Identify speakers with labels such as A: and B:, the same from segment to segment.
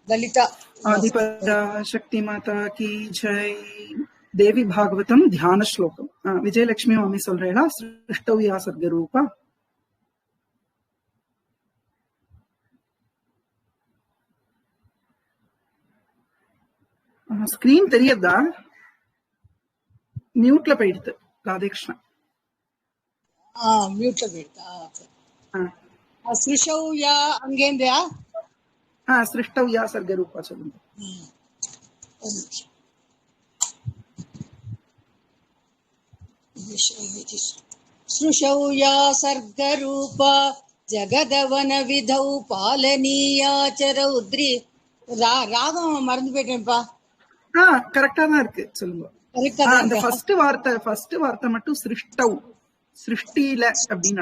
A: ललिता
B: आदिपरा शक्ति माता की जय. देवी भागवतम ध्यान श्लोकम. विजयलक्ष्मी मम्मी சொல்றேளா சிருஷ்டவ்யா சர்க்கரூபா. ஸ்கிரீன் தெரியுதா? மியூட்ல போயிடுது. ராதேகிருஷ்ணா
A: மியூட்ல போயிடுதா? சிருஷ்டவ்யா அங்கேந்தியா?
B: சிருஷ்டவ்யா சர்க்கரூபா சொல்லுங்க.
A: सृशौया सर्गरूपा जगदवन विधौ पालनीया च रौद्री. ராகம் மறந்து போயிட்டேன்ப்பா.
B: கரெக்டா தான் இருக்கு, சொல்லுங்க. அந்த ஃபர்ஸ்ட் வார்த்தை மட்டும் சிருஷ்டவ், சிருஷ்டில அப்படின்னு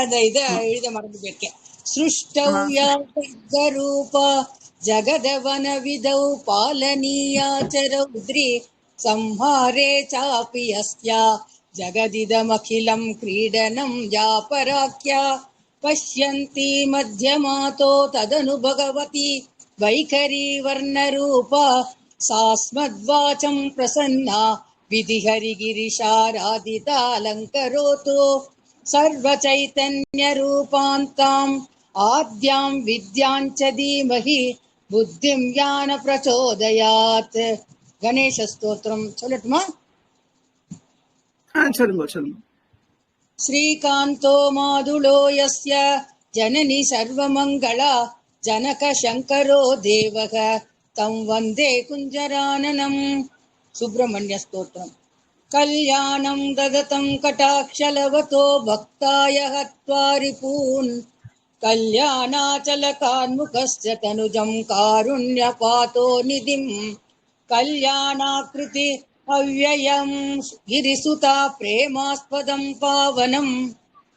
A: அந்த இத எழுத மறந்து போயிருக்கேன். सृष्टव्या सर्गरूपा जगदवन विधौ पालनीया च रौद्री संहारे चापि यस्या जगदिदमखिलं क्रीडनं या पराख्या पश्यन्ति मध्यमातो तदनु भगवती वैखरी वर्णरूपा सास्मद्वाचं प्रसन्ना विधिहरिगिरिशाराधितालङ्करोतु सर्वचैतन्यरूपान्ताम् आद्यां विद्यां च धीमहि बुद्धिं ज्ञान प्रचोदयात्. गणेश स्तोत्रम சொல்லட்டுமா?
B: சொல்லுங்க சொல்லுங்க.
A: श्रीकान्तो मादुलो यस्य जननी सर्वमङ्गला जनक शङ्करो देवः तं वन्दे कुञ्जराननम्. सुब्रह्मण्य स्तोत्रम्. कल्याणं ददतं कटाक्षलवतो भक्ताय हत्वा रिपून् कल्याणाचलकान्मुखस्य तनुजं कारुण्यपातो निधिं कल्याणाकृति अव्ययं गिरिसुता प्रेमास्पदं पावनं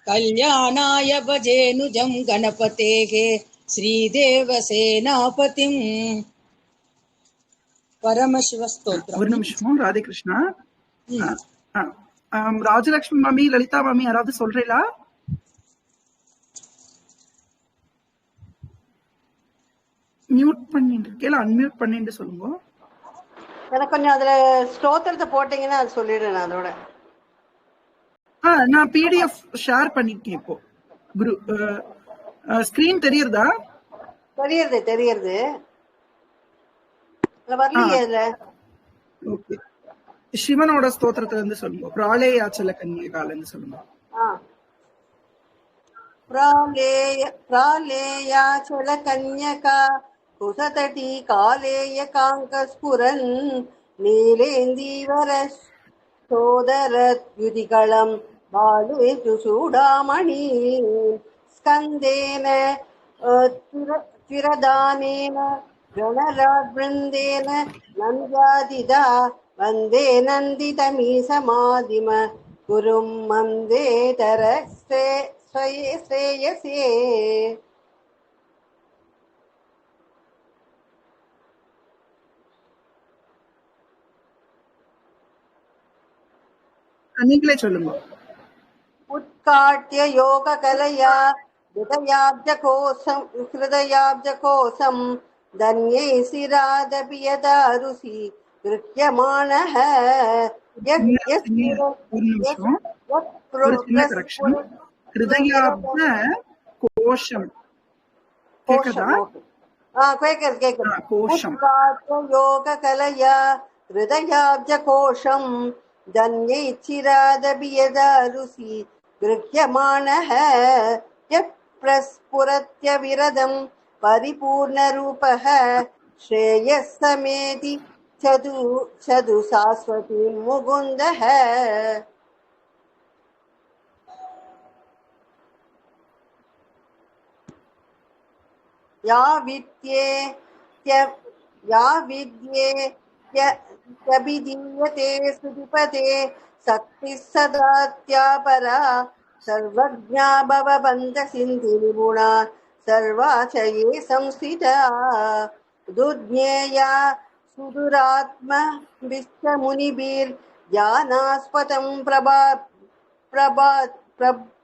A: कल्याणाय भजेनुजं गणपतेः श्रीदेवसेनापतिम्. परमशिवस्तोत्रम्.
B: ஒரு நிமிஷம். ராதே கிருஷ்ணா. ராஜலட்சுமி மாமி, லலிதா மாமி யாராவது சொல்றீங்களா? மியூட் பண்ணிட்டு இருக்கேன், அன்மியூட் பண்ணிட்டு சொல்லுங்க.
C: எனக்கு கொஞ்சம் அதுல ஸ்தோத்திரத்தை போட்டீங்கன்னா அது சொல்லிடுறேன். அதோட
B: நான் பிடிஎஃப் ஷேர் பண்ணிருக்கேன். இப்போ ஸ்கிரீன் தெரியுறதா?
C: தெரியுது. வரலையே அதுல.
B: ஓகே, சிவனோட ஸ்தோத்திரத்துல இருந்து சொல்லுங்க. பிராளேயாச்சல கன்னியகால இருந்து சொல்லுங்க.
C: பிராளேயாச்சல கன்யகா குசதடி காலேய காங்க ஸ்புரன் நீலேந்தீவர சோதரத்யுதிகளம் பாலுவேது சூடாமணி ஸ்கந்தேன திரதானேன கணராஜ்பிருந்தேன நந்தியாதிதா வந்தே நந்திதமீ சமாதிம குரும் மந்தே தர ஸ்ரேயசே.
B: நீங்களே சொல்லுங்க.
C: உட்காட்டிய யோக கலையா ஹிருதயாப்ஜ கோசம் தன்யை சிராதபியதாருசி கிருஹ்யமானஹ
B: ஹிருதயாப்ஜ கோஷம்.
C: யோக கலையா ஹிருதயாப்ஜ கோஷம் தன்யை சிராதபியதாருசி கிருஹ்யமானஹ யப்ரஸ்புரத்ய விரதம் பரிபூர்ணரூபஹ ஸ்ரேயஸ்ஸமேதி சது சாஸ்வதி முகுந்தஹ. யா வித்யேத்யபிதீயதே சுதிபதே சக்தி சதாத்யாபரா சர்வஜ்ஞா பவபந்த சிந்தி நிபுணா சர்வாசயே சம்ஸ்திதா துஜ்ஞேயா சுதுராத்ம விஸ்வமுனிபிர் ஞானாஸ்பதம்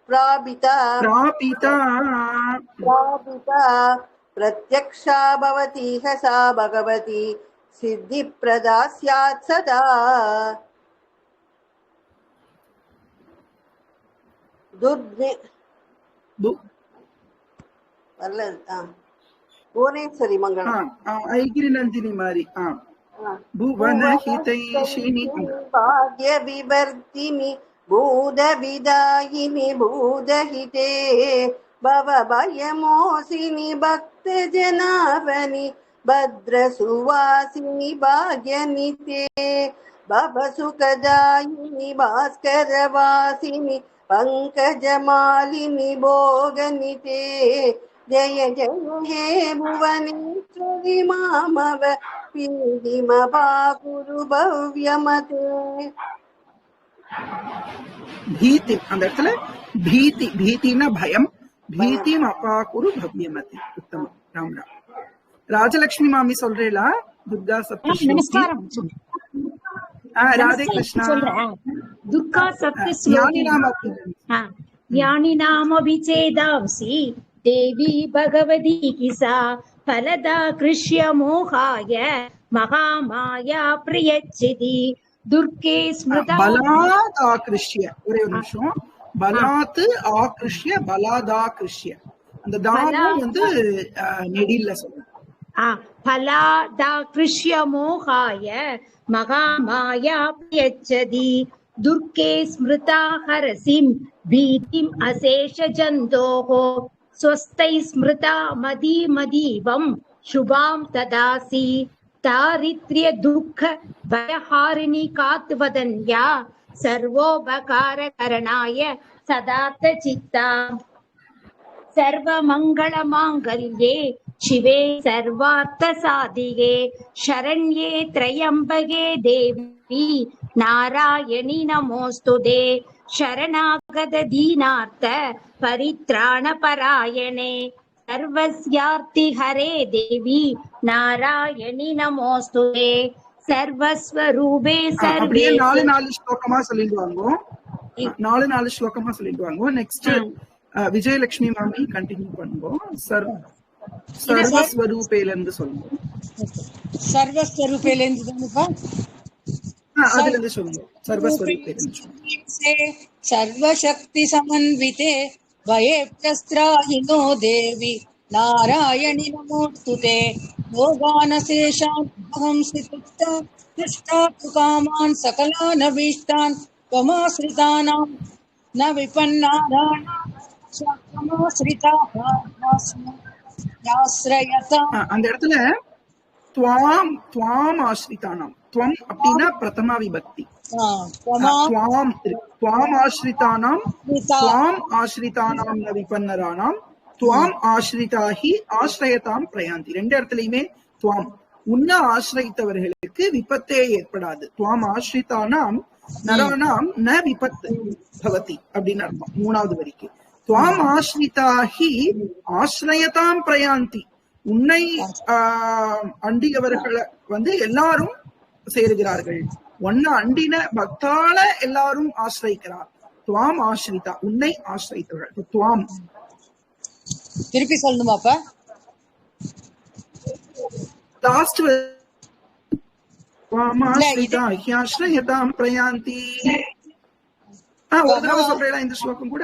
C: பிராபிதா प्रत्यक्षा भवतीह सा भगवती सिद्धिप्रदा स्यात् सदा புவனேஸ்வரி மங்களம்
B: ஐகிரி நந்தினி மாதிரி புவன ஹிதைஷினி
C: பாக்ய விவர்த்தினி பூத விதாயினி பூதஹிதே பவ பயமோசினி பக்த ஜனாவனி பத்ர சுவாசினி பாக்யநிதே பவ சுகதாயினி பாஸ்கரவாசினி பங்கஜமாலினி போகநிதே जय जय हे भुवनेश्वरि मामव पीडिमपाकुरु भव्यमते
B: பீதி அந்த இடத்துல பீதி பீதினா பயம் பீதிம் அபாகுரு பவ்யமதி உத்தமம் ராம் ராம் ராஜலட்சுமி மாமி சொல்றேளா துர்கா சப்தஸ்லோகி
D: நமஸ்காரம்
B: ராதே கிருஷ்ணா
D: துர்கா சப்தஸ்லோகி யானி நாம விச்சேதாம்சி देवी भगवती किसा फलदा कृष्य मोहाय महामाया प्रियच्छति दुर्गे स्मृता
B: बलात् आकृष्य ஒரே ஒரு நிமிஷம் பலாத் ஆக்ருஷ்ய பலாதாக்ருஷ்ய அந்த தானம் வந்து நெடில்ல சொல்றேன்
D: फलादाकृष्य मोहाय महामाया प्रियच्छति दुर्गे स्मृता हरसिं भीतिम् अशेष जन्तोः स्वस्tai स्मृता मदी मदीवं शुभां तदासि दारिद्र्य दुःख भयहारिणी कात्वदन्या सर्वोपकारकरणाय सदार्थ चित्ता सर्वमङ्गलमाङ्गल्ये शिवे सर्वार्थ साधिके शरण्ये त्र्यम्बके देवी नारायणि नमोस्तुते शरणागत दीनार्थ परित्राण परायणे सर्वस्यार्ति हरे देवी नारायणि नमोस्तुते सर्वस्वरूपे सर्वे
B: நாலு ஸ்லோகமா சொல்லிடுவாங்க நெக்ஸ்ட் விஜயலட்சுமி மாமி கண்டினியூ பண்ணுவோம் சர்வஸ்வரூபேல இருந்து சொல்லுங்க
A: சர்வஸ்வரூபேல இருந்து தானப்பா
B: அதுல இருந்து சொல்லுங்க சர்வஸ்வரூபேல இருந்து
A: सर्वशक्ति समन्विते भयेभ्यस्त्राहिनो देवी नारायणि नमोस्तुते योगानशेषान् तिष्ठातु कामान् सकलानभीष्टान् त्वमाश्रितानां न विपन्नानाश्रिताः
B: அந்த இடத்துல துவாம் ஆஸ்ரிதானாம் துவம் அப்படின்னா பிரதமா விபக்தி त्वाम् आश्रितानां न विपन्नराणां त्वाम् आश्रिता ही ஆஸ்ரயதாம் பிரயாந்தி ரெண்டு இடத்துலயுமே துவாம் உன்ன ஆசிரித்தவர்களுக்கு விபத்தே ஏற்படாது துவாம் ஆஸ்ரிதானாம் நராணாம் ந விபத் பவதி அப்படின்னு அர்த்தம் மூணாவது வரிக்கு துவாம் ஆஸ்ரிதா ஹி ஆஸ்ரயதாம் பிரயாந்தி உன்னை அண்டியவர்களை வந்து எல்லாரும் சேருகிறார்கள் ஒன்ன அண்டின பக்தால எல்லாரும் ஆசிரிக்கிறார் துவாம் ஆசிரிதா உன்னை ஆசிரித்தவர்கள் துவாம்
A: திருப்பி சொல்லணுமாப்பா
B: லாஸ்ட் துவாம் ஆசிரிதா ஹ்யாஸ்ரயதாம் பிரயாந்தி ஒரு தடவை சொல்றேன் இந்த ஸ்லோகம் கூட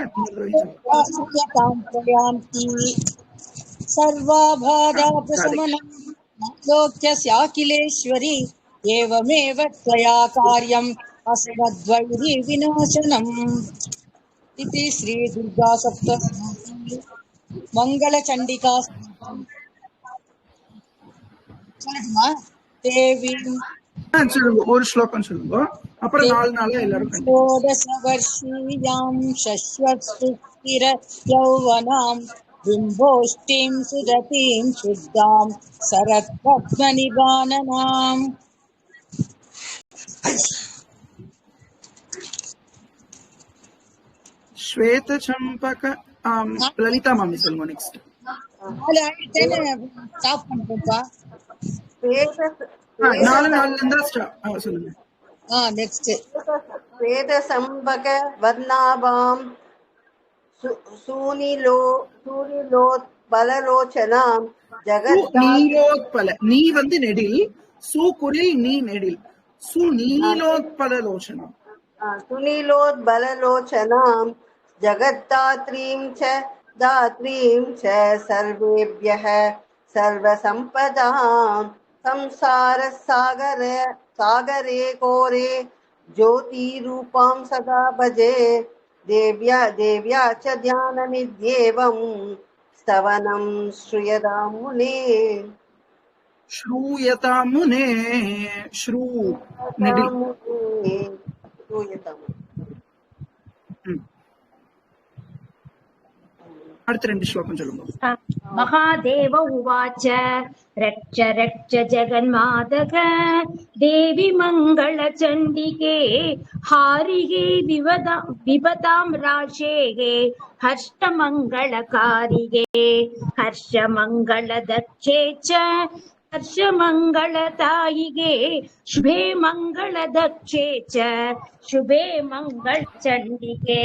A: ஆஸ்ரயதாம் பிரயாந்தி सर्वाबाधापशमनं लोक्यस्याखिलेश्वरी एवमेव त्वया कार्यम् अस्मद्वैरी विनाशनम् इति श्री दुर्गा सप्तशती मंगलचंडिका देवी
B: ஒரு ஸ்லோகம் சொல்லுங்க அப்புறம் நாலு நாளா எல்லாரும்
A: षोडशवर्षीयां शश्वत्सुस्थिर यौवनां बिम्बोष्टिं सुदतीं शुद्धां सरत्पद्मनिबाननाम्
B: श्वेत चंपक ललिता मामी சொல்லுங்க நெக்ஸ்ட்
A: ஸ்டாப் பண்ணுப்பா
B: நாலு நாலுல இருந்தா சொல்லுங்க
A: நெக்ஸ்ட்
C: வேத சம்பக வர்ணாபாம் சூனிலோ பலலோச்சனாம்
B: நீலோத்பல, நீ வந்து நெடில், சுகுரில் நீ நெடில், சுநீலோத்பல லோச்சனம்.
C: सुनीलोद्बललोचनां जगद्धात्रीं च दात्रीं च सर्वेभ्यः सर्वसम्पदां संसारसागरे घोरे ज्योतिरूपां सदा भजे देव्या च ध्यानमित्येवं स्तवनं श्रूयतां मुने.
B: श्रूयता मुने, श्रू नெடில். அடுத்த 2 ஸ்லோகம் சொல்லுங்க.
D: महादेव उवाच रक्ष रक्ष जगन्मातः देवी मङ्गलचण्डिके हारिगे विपदां राशेगे हर्षमङ्गलकारिगे हर्षमङ्गलदक्षे च हर्षमङ्गलदायिगे शुभे मङ्गलदक्षे च शुभे मङ्गलचण्डिके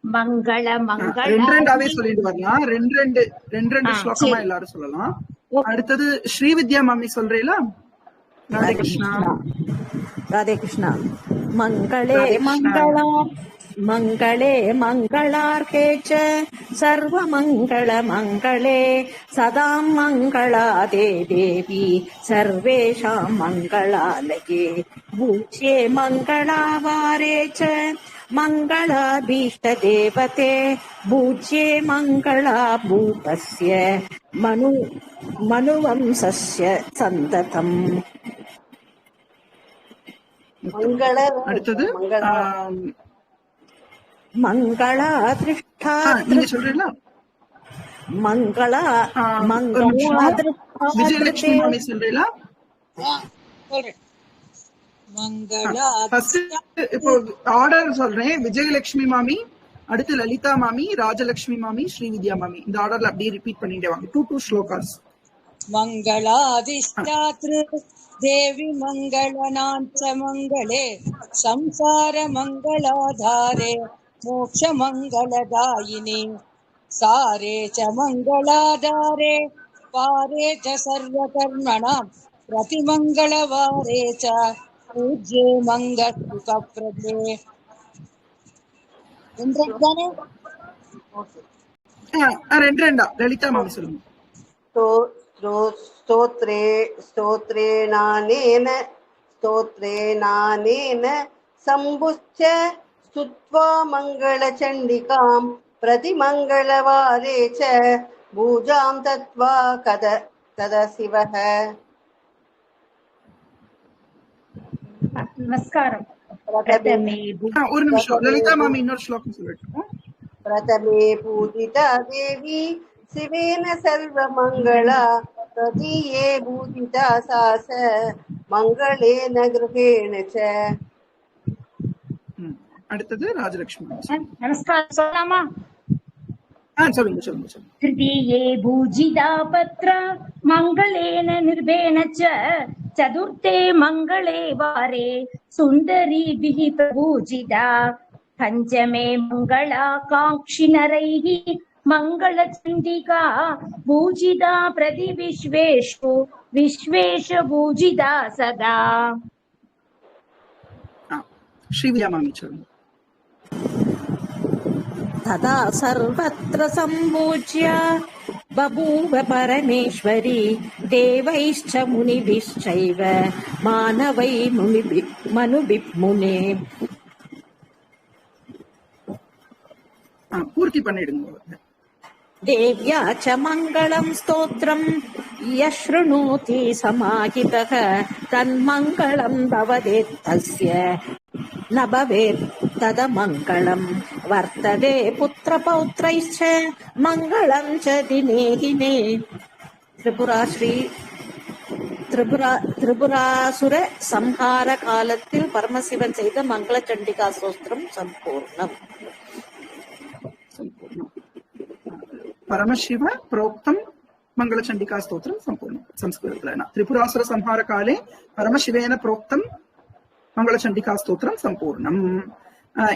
D: மங்கள மங்கள.
B: ரெண்டாவே சொல்லிட்டு வரலாம். ரெண்டு ஸ்லோகமா எல்லாரும் சொல்லலாம். அடுத்தது ஸ்ரீவித்யா மாமி சொல்றீங்களா? ராதே கிருஷ்ணா.
E: ராதே கிருஷ்ணா. மங்களே மங்களா மங்களே மங்களார்கே ச சர்வமங்கள மங்களே சதாம் மங்களாதே தேவி சர்வேஷாம் மங்களாலயே பூஜ்யே மங்களாவாரே ச மங்களாபீஷ்ட தேவதே பூஜ்யே மங்களா பூதஸ்ய மனுவம்சஸ்ய சந்ததம்.
B: அடுத்தது
E: மங்களா திருஷ்டா.
B: நீங்க சொல்றீங்களா?
E: மங்களா மங்களா திருஷ்டா.
B: விஜயலட்சுமி மாமி சொல்றீங்களா?
A: சொல்றேன். மங்களா
B: இப்போ ஆர்டர் சொல்றேன். விஜயலட்சுமி மாமி, அடுத்து லலிதா மாமி, ராஜலட்சுமி மாமி, ஸ்ரீவித்யா மாமி. இந்த ஆர்டர்ல அப்படியே ரிப்பீட் பண்ணிட்டே வாங்க. 2 ஸ்லோகாஸ்.
A: மங்களாதிஷ்டாத்ரு தேவி மங்களநாச்ச மங்களே சம்சார மங்களாதாரே மோக்ஷ மங்களதாயினி சாரே ச மங்களாதாரே பாரே ச சர்வகர்மணாம் பிரதிமங்களவாரே ச பூஜ்யே மங்கசுகப்ரதே. தானே
B: ரெண்டா லலிதா மாமி சொல்லுங்க.
C: स्तोत्रेणानेन सम्बुच्च स्तुत्वा मङ्गलचण्डिकां प्रतिमङ्गलवारे च पूजां दत्त्वा कद शिवः.
D: நமஸ்காரம்.
B: ஒரு நிமிஷம் லலிதா மாமி இன்னொரு ஸ்லோகம் சொல்லட்டும்.
C: प्रथमे पूजिता देवी शिवेन सर्वमङ्गला तदीये पूजिता सा स मङ्गलेन गृहेण च.
B: அடுத்தது ராஜலட்சுமி.
D: நமஸ்காரம் சொல்லலாமா?
B: சொல்லுங்க.
D: तृतीये पूजिता पत्र मङ्गलेन निर्भेण च चतुर्थे मङ्गले वारे सुन्दरीभिः प्रपूजिता पञ्चमे मङ्गलाकाङ्क्षि नरैः मङ्गलचण्डिका पूजिता प्रति विश्वेषु पूजिता सदा.
B: ஸ்ரீவித்யா மாமி சொல்லுங்க.
E: तदा सर्वत्र सम्पूज्य बभूव परमेश्वरी देवैश्च मुनिभिश्चैव मानवै मनुभिः मुने.
B: பூர்த்தி பண்ணிடுங்க.
E: देव्या च मङ्गलं स्तोत्रं यशृणोति समाहितः तन्मङ्गलं भवदेत् तस्य न भवेत् तदमङ्गलं वर्तते पुत्रपौत्रैश्च मङ्गलं च दिने दिने. திரிபுராசுர சம்ஹார காலத்தில் பரமசிவன் செய்த மங்கள சண்டிகா ஸ்தோத்திரம் சம்பூர்ணம்.
B: பரமசிவ புரோக்தம் மங்கள சண்டிகா ஸ்தோத்திரம் சம்பூர்ணம். சம்ஸ்கிருதத்துல திரிபுராசுர சம்ஹார காலே பரமசிவேன புரோக்தம் மங்கள சண்டிகா ஸ்தோத்திரம் சம்பூர்ணம்.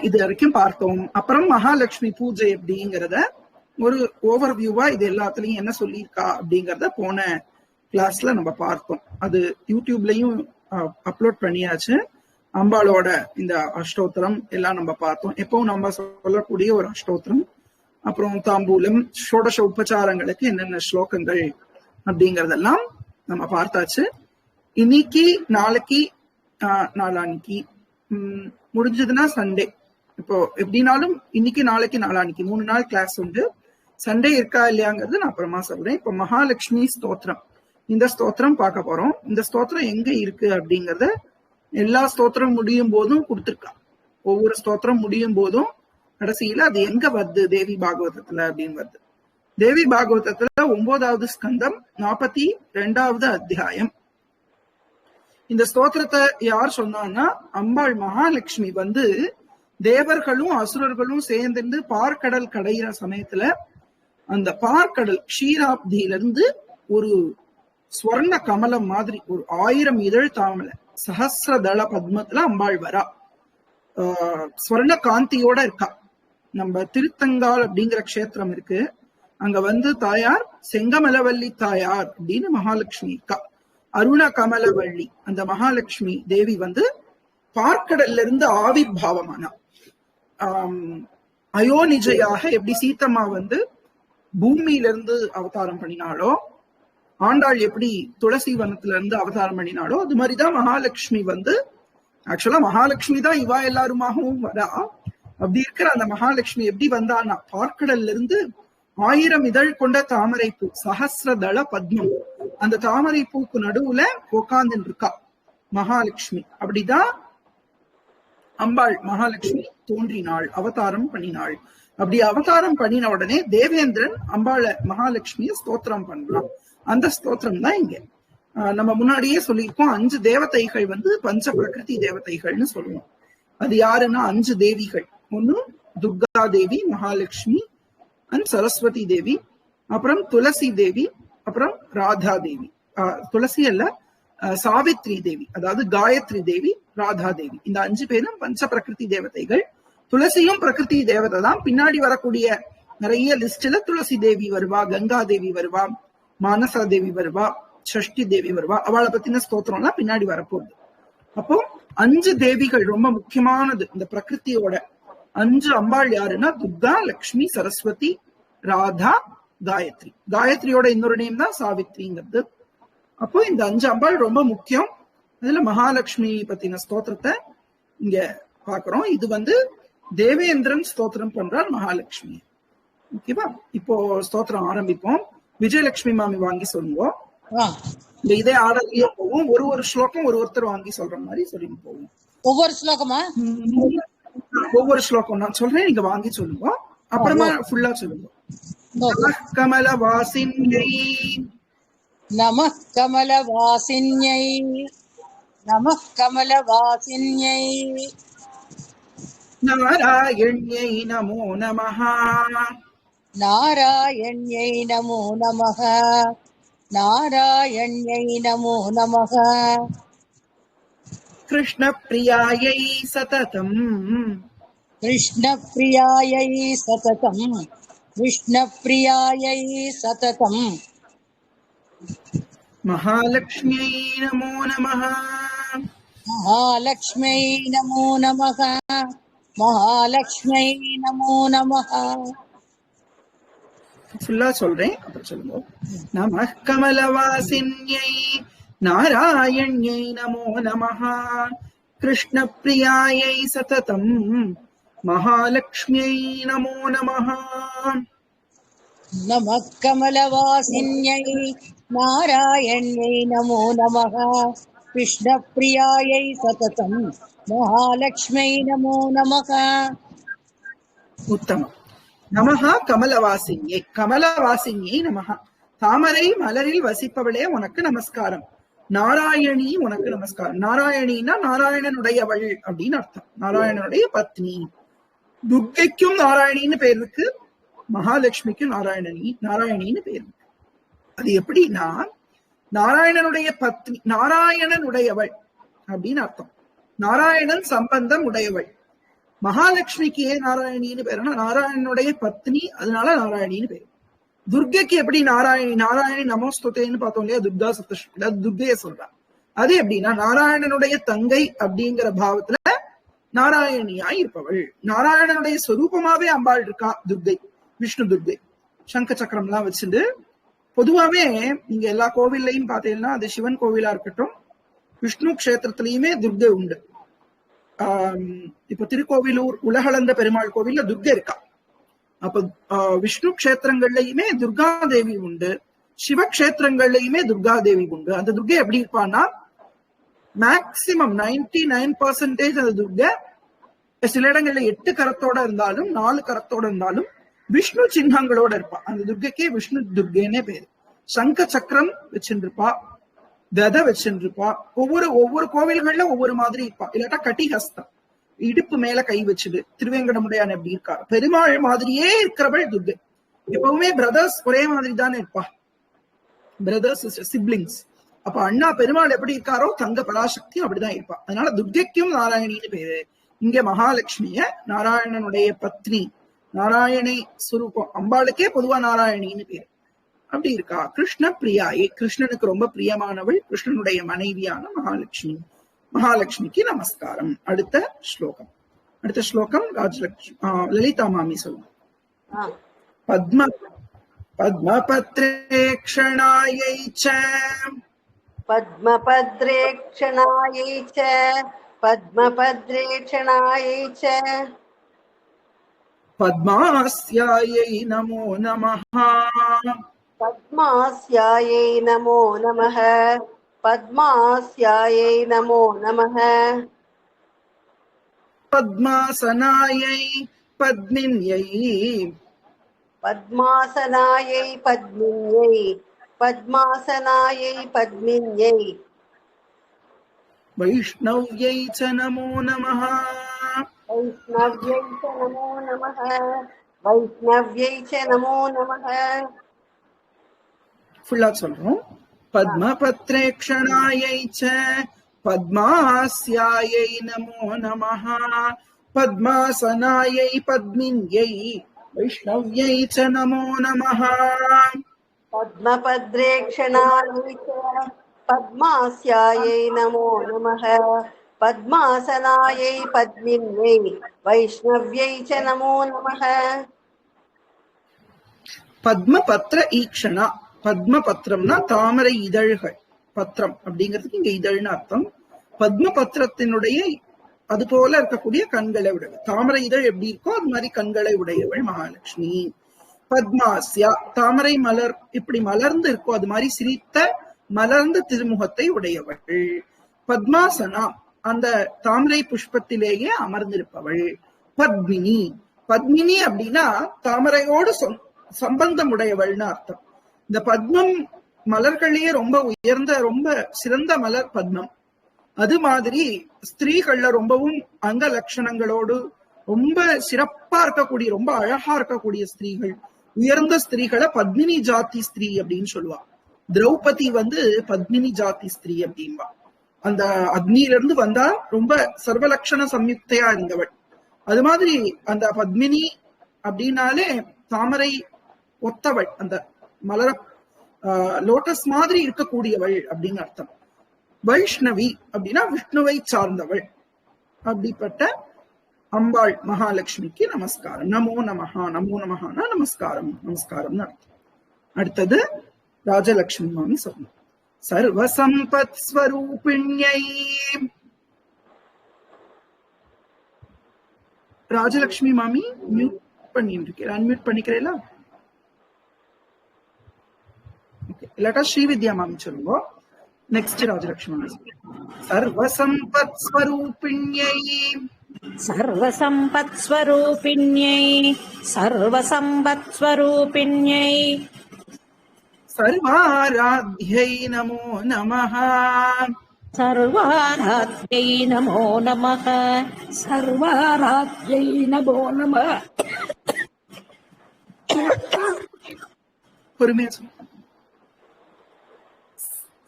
B: இது வரைக்கும் பார்த்தோம். அப்புறம் மகாலட்சுமி பூஜை எப்படிங்கிறத ஒரு ஓவர் வியூவா இது எல்லாத்துலயும் என்ன சொல்லியிருக்கா அப்படிங்கறத போன கிளாஸ்ல நம்ம பார்த்தோம். அது யூடியூப்லயும் அப்லோட் பண்ணியாச்சு. அம்பாளோட இந்த அஷ்டோத்திரம் எல்லாம் நம்ம பார்த்தோம். எப்பவும் நம்ம சொல்லக்கூடிய ஒரு அஷ்டோத்திரம், அப்புறம் தாம்பூலம், ஷோடச உபச்சாரங்களுக்கு என்னென்ன ஸ்லோகங்கள் அப்படிங்கறதெல்லாம் நம்ம பார்த்தாச்சு. இன்னைக்கு நாளைக்கு நாளானிக்கு முடிஞ்சதுன்னா சண்டே, இப்போ எப்படினாலும் இன்னைக்கு நாளைக்கு நாளானிக்கு 3 நாள் கிளாஸ் உண்டு. சண்டே இருக்கா இல்லையாங்கிறது நான் அப்புறமா சொல்றேன். இப்போ மகாலட்சுமி ஸ்தோத்திரம், இந்த ஸ்தோத்திரம் பார்க்க போறோம். இந்த ஸ்தோத்திரம் எங்க இருக்கு அப்படிங்கறத எல்லா ஸ்தோத்திரம் முடியும் போதும் கொடுத்துருக்கா. ஒவ்வொரு ஸ்தோத்திரம் முடியும் போதும் கடைசியில அது எங்க வருது தேவி பாகவதத்துல அப்படின்னு வருது. தேவி பாகவதத்துல 9வது ஸ்கந்தம் 42வது அத்தியாயம். இந்த ஸ்தோத்திரத்தை யார் சொன்னான்னா அம்பாள் மகாலட்சுமி வந்து தேவர்களும் அசுரர்களும் சேர்ந்து பார்க்கடல் கடையிற சமயத்துல அந்த பார்க்கடல் க்ஷீராப்தியில இருந்து ஒரு ஸ்வர்ண கமலம் மாதிரி ஒரு 1000 இதழ் தாமலை சஹஸ்ரதள பத்மத்துல அம்பாள் வரா. ஸ்வர்ண காந்தியோட இருக்கா. நம்ம திருத்தங்கால் அப்படிங்கிற க்ஷேத்திரம் இருக்கு, அங்க வந்து தாயார் செங்கமலவல்லி தாயார் அப்படின்னு மகாலட்சுமி இருக்கா. அருண கமலவள்ளி அந்த மகாலட்சுமி தேவி வந்து பார்க்கடல்ல இருந்து ஆவிர்பாவமானா. அயோனிஜையாக எப்படி சீத்தம்மா வந்து பூமியில இருந்து அவதாரம் பண்ணினாலோ, ஆண்டாள் எப்படி துளசி வனத்துல இருந்து அவதாரம் பண்ணினாலோ, அது மாதிரிதான் மகாலட்சுமி வந்து ஆக்சுவலா மகாலட்சுமி தான் இவா எல்லாருமாகவும் வரா. அப்படி இருக்கிற அந்த மகாலட்சுமி எப்படி வந்தான்னா பார்க்கடல்ல இருந்து 1000 இதழ் கொண்ட தாமரை பூ சஹஸ்ரதள பத்மம், அந்த தாமரை பூக்கு நடுவுல உட்கார்ந்து இருக்கா மகாலட்சுமி. அப்படிதான் அம்பாள் மகாலட்சுமி தோன்றினாள், அவதாரம் பண்ணினாள். அப்படி அவதாரம் பண்ணின உடனே தேவேந்திரன் அம்பாள மகாலட்சுமிய ஸ்தோத்திரம் பண்றான். அந்த ஸ்தோத்திரம் தான் இங்க நம்ம முன்னாடியே சொல்லியிருக்கோம். 5 தேவதைகள் வந்து பஞ்ச பிரகிருதி தேவதைகள்னு சொல்லுவோம். அது யாருன்னா 5 தேவிகள். ஒண்ணு துர்கா தேவி, மகாலட்சுமி அண்ட் சரஸ்வதி தேவி, அப்புறம் துளசி தேவி, அப்புறம் ராதா தேவி. துளசி அல்ல, சாவித்ரி தேவி, அதாவது காயத்ரி தேவி, ராதா தேவி. இந்த 5 பேரும் பஞ்ச பிரகிருதி தேவதைகள். துளசியும் பிரகிருதி தேவதை தான். பின்னாடி வரக்கூடிய நிறைய லிஸ்ட்ல துளசி தேவி வருவா, கங்கா தேவி வருவா, மானசா தேவி வருவா, சஷ்டி தேவி வருவா. அவளை பத்தின ஸ்தோத்திரம் எல்லாம் பின்னாடி வரப்போகுது. அப்போ 5 தேவிகள் ரொம்ப முக்கியமானது இந்த பிரகிருத்தியோட. 5 அம்பாள் யாருன்னா துர்கா, லக்ஷ்மி, சரஸ்வதி, ராதா, காயத்ரி. காயத்ரியோட இன்னொரு நேம் தான் சாவித்ரிங்கிறது. அப்போ இந்த 5 அம்பாள் ரொம்ப முக்கியம். இதுல மகாலட்சுமி பத்தின ஸ்தோத்திரத்தை இங்க பாக்குறோம். இது வந்து தேவேந்திரன் ஸ்தோத்திரம் பண்றார் மகாலட்சுமி. ஓகேவா? இப்போ ஸ்தோத்திரம் ஆரம்பிப்போம். விஜயலட்சுமி மாமி வாங்கி சொல்லுவோம். இந்த இதே ஆர்டர்லயே போவோம். ஒரு ஸ்லோகம் ஒருத்தர் வாங்கி சொல்ற மாதிரி சொல்லி போவோம்.
A: ஒவ்வொரு ஸ்லோகமா?
B: ஒவ்வொரு ஸ்லோகம் நான் சொல்றேன், நீங்க வாங்கி சொல்லுவோம். அப்புறமா ஃபுல்லா சொல்லுவோம். கமலவாசின்யை
A: நமः கமலவாசின்யை நமः கமலவாசின்யை
B: நாராயண்யை நமோ நமः
A: நாராயண்யை நமோ நமः நாராயண்யை நமோ நமः
B: கிருஷ்ணப்ரியாயை சததம்
A: கிருஷ்ணப்ரியாயை சததம் கிருஷ்ணப்ரியாயை சததம்
B: மகாலட்சுமியை நமோ நமः
A: மகாலட்சுமியை நமோ நமः மகாலட்சுமியை நமோ நமः.
B: ஃபுல்லா சொல்றேன், அப்புறம் சொல்லுவோம். நமः கமலவாசின்யை நாராயண்யை நமோ நமः கிருஷ்ணப்ரியாயை சததம் மகாலட்சுமியை நமோ நமः.
A: நமः கமலவாசின்யை நாராயண்யை நமோ நமः கிருஷ்ணப்ரியாயை சததம் மகாலட்சுமியை நமோ நமः.
B: உத்தமம். நமஹா கமலவாசின்யை, கமலவாசின்யை நமஹா. தாமரை மலரில் வசிப்பவளே உனக்கு நமஸ்காரம். நாராயணி உனக்கு நமஸ்காரம். நாராயணின்னா நாராயணனுடையவள் அப்படின்னு அர்த்தம். நாராயணனுடைய பத்னி. துர்க்கைக்கும் நாராயணின்னு பேர் இருக்கு, மகாலட்சுமிக்கும் நாராயணின்னு பேர் இருக்கு. அது எப்படின்னா நாராயணனுடைய பத்னி, நாராயணனுடையவள் அப்படின்னு அர்த்தம். நாராயணன் சம்பந்தம் உடையவள். மகாலட்சுமிக்கு ஏன் நாராயணின்னு பேருன்னா நாராயணனுடைய பத்னி, அதனால நாராயணின்னு பேரு. துர்கைக்கு எப்படி நாராயணி நாராயணி நமோஸ்துதேன்னு பார்த்தோம் இல்லையா, துர்கா சப்தஷ்டி, அது துர்கைய சொல்றான். அது எப்படின்னா நாராயணனுடைய தங்கை அப்படிங்கிற பாவத்துல நாராயணியா இருப்பவள். நாராயணனுடைய சொரூபமாவே அம்பாள் இருக்கா துர்கை, விஷ்ணு துர்கை. சங்க சக்கரம் எல்லாம் வச்சுட்டு பொதுவாவே நீங்க எல்லா கோவில்லையும் பாத்தீங்கன்னா அது சிவன் கோவிலா இருக்கட்டும், விஷ்ணு கஷேத்திரத்திலயுமே துர்கை உண்டு. இப்ப திருக்கோவிலூர் உலகளந்த பெருமாள் கோவில்ல துர்கை இருக்கா. அப்ப விஷ்ணு கஷேத்திரங்கள்லயுமே துர்கா தேவி உண்டு, சிவக்ஷேத்திரங்கள்லயுமே துர்கா தேவி உண்டு. அந்த துர்கை எப்படி இருப்பான்னா மேக்சிமம் 99% அந்த துர்கை சில இடங்கள்ல 8 கரத்தோட இருந்தாலும் 4 கரத்தோட இருந்தாலும் விஷ்ணு சின்னங்களோட இருப்பா. அந்த துர்கைக்கே விஷ்ணு துர்கைன்னே பேரு. சங்க சக்கரம் வச்சுருப்பா, கதை வச்சுருப்பா. ஒவ்வொரு கோவில்கள்ல ஒவ்வொரு மாதிரி இருப்பா. இல்லாட்டா கட்டிஹஸ்தம், இடுப்பு மேல கை வச்சுது. திருவேங்கடமுடையான் எப்படி இருக்காரு, பெருமாள் மாதிரியே இருக்கிறவள் துர்கை. எப்பவுமே பிரதர்ஸ் ஒரே மாதிரி தானே இருப்பா, பிரதர்ஸ் சிப்ளிங்ஸ். அப்ப அண்ணா பெருமாள் எப்படி இருக்காரோ தங்க பராசக்தியும் அப்படிதான் இருப்பா. அதனால துர்கைக்கும் நாராயணின்னு பேரு. இங்க மகாலட்சுமிய நாராயணனுடைய பத்னி, நாராயணி சுரூபம், அம்பாளுக்கே பொதுவா நாராயணின்னு பேரு. அப்படி இருக்கா. கிருஷ்ண பிரியாயே, கிருஷ்ணனுக்கு ரொம்ப பிரியமானவள், கிருஷ்ணனுடைய மனைவியான மகாலட்சுமி. மகாலட்சுமிக்கு நமஸ்காரம். அடுத்த ஸ்லோகம் ராஜலட்சுமி லலிதா மாமி சொல்லுங்க. பத்மபத்ரேக்ஷணாயை ச
C: பத்மபத்ரேக்ஷணாயை ச பத்மபத்ரேக்ஷணாயை ச
B: பத்மாஸ்யாயை நமோ நமः.
C: பத்மாஸ்யாயை நமோ நமः. பத்மாஸ்யாயை நமோ நமः.
B: பத்மாசனாயை பத்மின்யை
C: பத்மாசனாயை பத்மின்யை பத்மாசனாயை பத்மின்யை
B: வைஷ்ணவ்யை ச நமோ நமः.
C: வைஷ்ணவ்யை ச நமோ நமः. வைஷ்ணவ்யை ச நமோ நமः.
B: ஃபுல்லா சொல்றோம். பத்மபத்ரேக்ஷணாயை ச பத்மாஸ்யாயை நமோ நமः. பத்மாசனாயை பத்மின்யை வைஷ்ணவ்யை ச நமோ நமः.
C: பத்மபத்ரேக்ஷணாயை ச பத்மாஸ்யாயை நமோ நமः. பத்மாசனாயை பத்மின்யை வைஷ்ணவ்யை ச நமோ நமः.
B: பத்மபத்ர ஈக்ஷணா, பத்மபத்ரம்னா தாமரை இதழ்கள், பத்திரம் அப்படிங்கிறதுக்கு இங்க இதழ்னு அர்த்தம். பத்மபத்திரத்தினுடைய அது போல இருக்கக்கூடிய கண்களை உடையவள். தாமரை இதழ் எப்படி இருக்கோ அது மாதிரி கண்களை உடையவள் மகாலட்சுமி. பத்மாஸ்யா, தாமரை மலர் இப்படி மலர்ந்து இருக்கோ அது மாதிரி சிரித்த மலர்ந்த திருமுகத்தை உடையவள். பத்மாசனா, அந்த தாமரை புஷ்பத்திலேயே அமர்ந்திருப்பவள். பத்மினி, பத்மினி அப்படின்னா தாமரையோடு சம்பந்தம் உடையவள்னு அர்த்தம். இந்த பத்மம் மலர்களையே ரொம்ப உயர்ந்த ரொம்ப சிறந்த மலர் பத்மம். அது மாதிரி ஸ்திரீகள்ல ரொம்பவும் அங்க லட்சணங்களோடு ரொம்ப சிறப்பா இருக்கக்கூடிய ரொம்ப அழகா இருக்கக்கூடிய ஸ்திரீகள், உயர்ந்த ஸ்திரீகளை பத்மினி ஜாதி ஸ்திரீ அப்படின்னு சொல்லுவா. திரௌபதி பத்மினி ஜாதி ஸ்திரீ அப்படின்பா. அந்த அக்னியில இருந்து வந்தா ரொம்ப சர்வலட்சண சம்யுக்தையா இருந்தவள். அது மாதிரி அந்த பத்மினி அப்படின்னாலே தாமரை ஒத்தவள், அந்த மலர லோட்டஸ் மாதிரி இருக்கக்கூடியவள் அப்படின்னு அர்த்தம். வைஷ்ணவி அப்படின்னா விஷ்ணுவை சார்ந்தவள். அப்படிப்பட்ட அம்பாள் மகாலட்சுமிக்கு நமஸ்காரம். நமோ நமஹா, நமோ நமஹானா நமஸ்காரம், நமஸ்காரம்னு அர்த்தம். அடுத்தது ராஜலட்சுமி மாமி சொல்லணும். சர்வசம்பத் ஸ்வரூபிண்யை. ராஜலட்சுமி மாமி மியூட் பண்ணிட்டு இருக்கேன், அன்மியூட் பண்ணிக்கிறேன். இல்லாட்டா ஸ்ரீவித்யா மாமி சொல்லுங்க. நெக்ஸ்ட் ராஜலட்சுமி. சர்வசம்பத் ஸ்வரூபிண்யை.
E: சர்வசம்பத் ஸ்வரூபிண்யை. சர்வசம்பத் ஸ்வரூபிண்யை.
B: சர்வாராத்யை நமோ நமः.
E: சர்வாராத்யை நமோ நமः. சர்வாராத்யை நமோ நமः.
B: பொறுமையா சொல்லுங்க.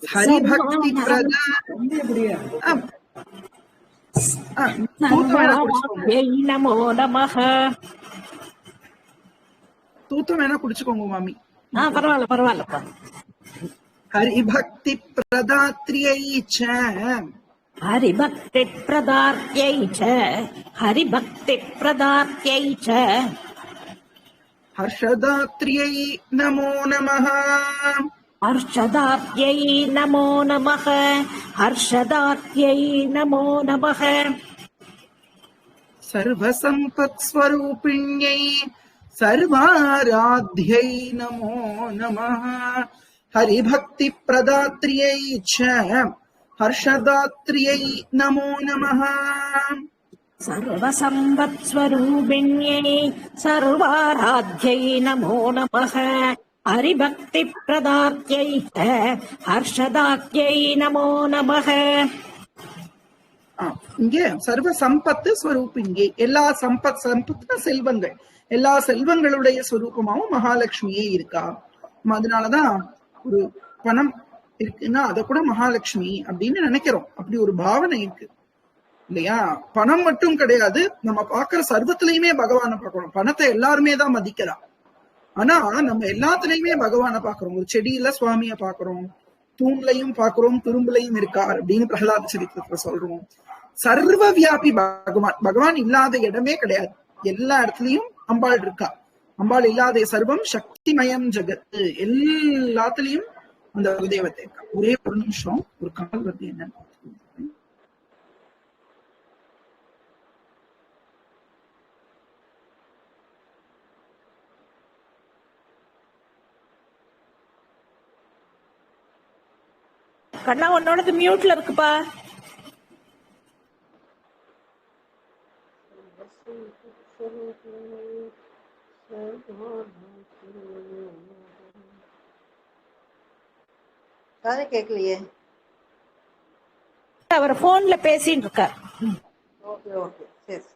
B: ஹரிபக்தி பிரதா தூத்தம் வேணா குடிச்சுக்கோங்க.
E: நமோ நமஹ.
B: தூத்தம் வேணா குடிச்சுக்கோங்க மாமி.
E: பரவாயில்ல பரவாயில்லப்பா.
B: ஹரிபக்தி பிரதாத்ரியை ச
E: ஹரிபக்தி பிரதார்த்தியை ச ஹரிபக்தி பிரதார்த்தியை ச
B: ஹர்ஷதாத்ரியை நமோ நமஹ.
E: ஹர்ஷதாத்யை நமோ நமஹ. ஹர்ஷதாத்யை நமோ நமஹ.
B: சர்வசம்பத் ஸ்வரூபிண்யை சர்வாராத்யை நமோ நமஹ. ஹரிபக்தி பிரதாத்ரியை ச ஹர்ஷதாத்ரியை நமோ நமஹ.
E: சர்வசம்பத் ஸ்வரூபிண்யை சர்வாராத்யை நமோ நமஹ. ஹரிபக்தி பிரதாத்யை ச ஹர்ஷதாத்யை நமோ நமஹ.
B: இங்கே சர்வ சம்பத்து ஸ்வரூபிங்கே, எல்லா சம்பத்து செல்வங்கள், எல்லா செல்வங்களுடைய ஸ்வரூபமாவும் மகாலட்சுமியே இருக்கா. அதனாலதான் ஒரு பணம் இருக்குன்னா அத கூட மகாலட்சுமி அப்படின்னு நினைக்கிறோம். அப்படி ஒரு பாவனை இருக்கு இல்லையா? பணம் மட்டும் கிடையாது, நம்ம பாக்குற சர்வத்திலயுமே பகவானை பாக்குறோம். பணத்தை எல்லாருமே தான் மதிக்கலாம், ஆனா நம்ம எல்லாத்துலயுமே பகவானை பாக்குறோம். ஒரு செடியில சுவாமிய பாக்குறோம், தூண்லையும் பாக்குறோம், துரும்புலையும் இருக்கார் அப்படின்னு பிரகலாத சரித்திரத்துல சொல்றோம். சர்வ வியாபி பகவான், பகவான் இல்லாத இடமே கிடையாது. எல்லா இடத்துலயும் அம்பாள் இருக்கா. அம்பாள் இல்லாத சர்வம் சக்திமயம் ஜெகத்து, எல்லாத்துலயும் அந்த தேவத்தை இருக்கா. ஒரே ஒரு நிமிஷம், ஒரு கால் வருது என்னன்னு.
E: கண்ணா உன்னோடது மியூட்ல இருக்குப்பா.
C: காது கேட்கலையே.
E: அவர் போன்ல பேசிட்டு இருக்கார்.
C: ஓகே ஓகே சரி.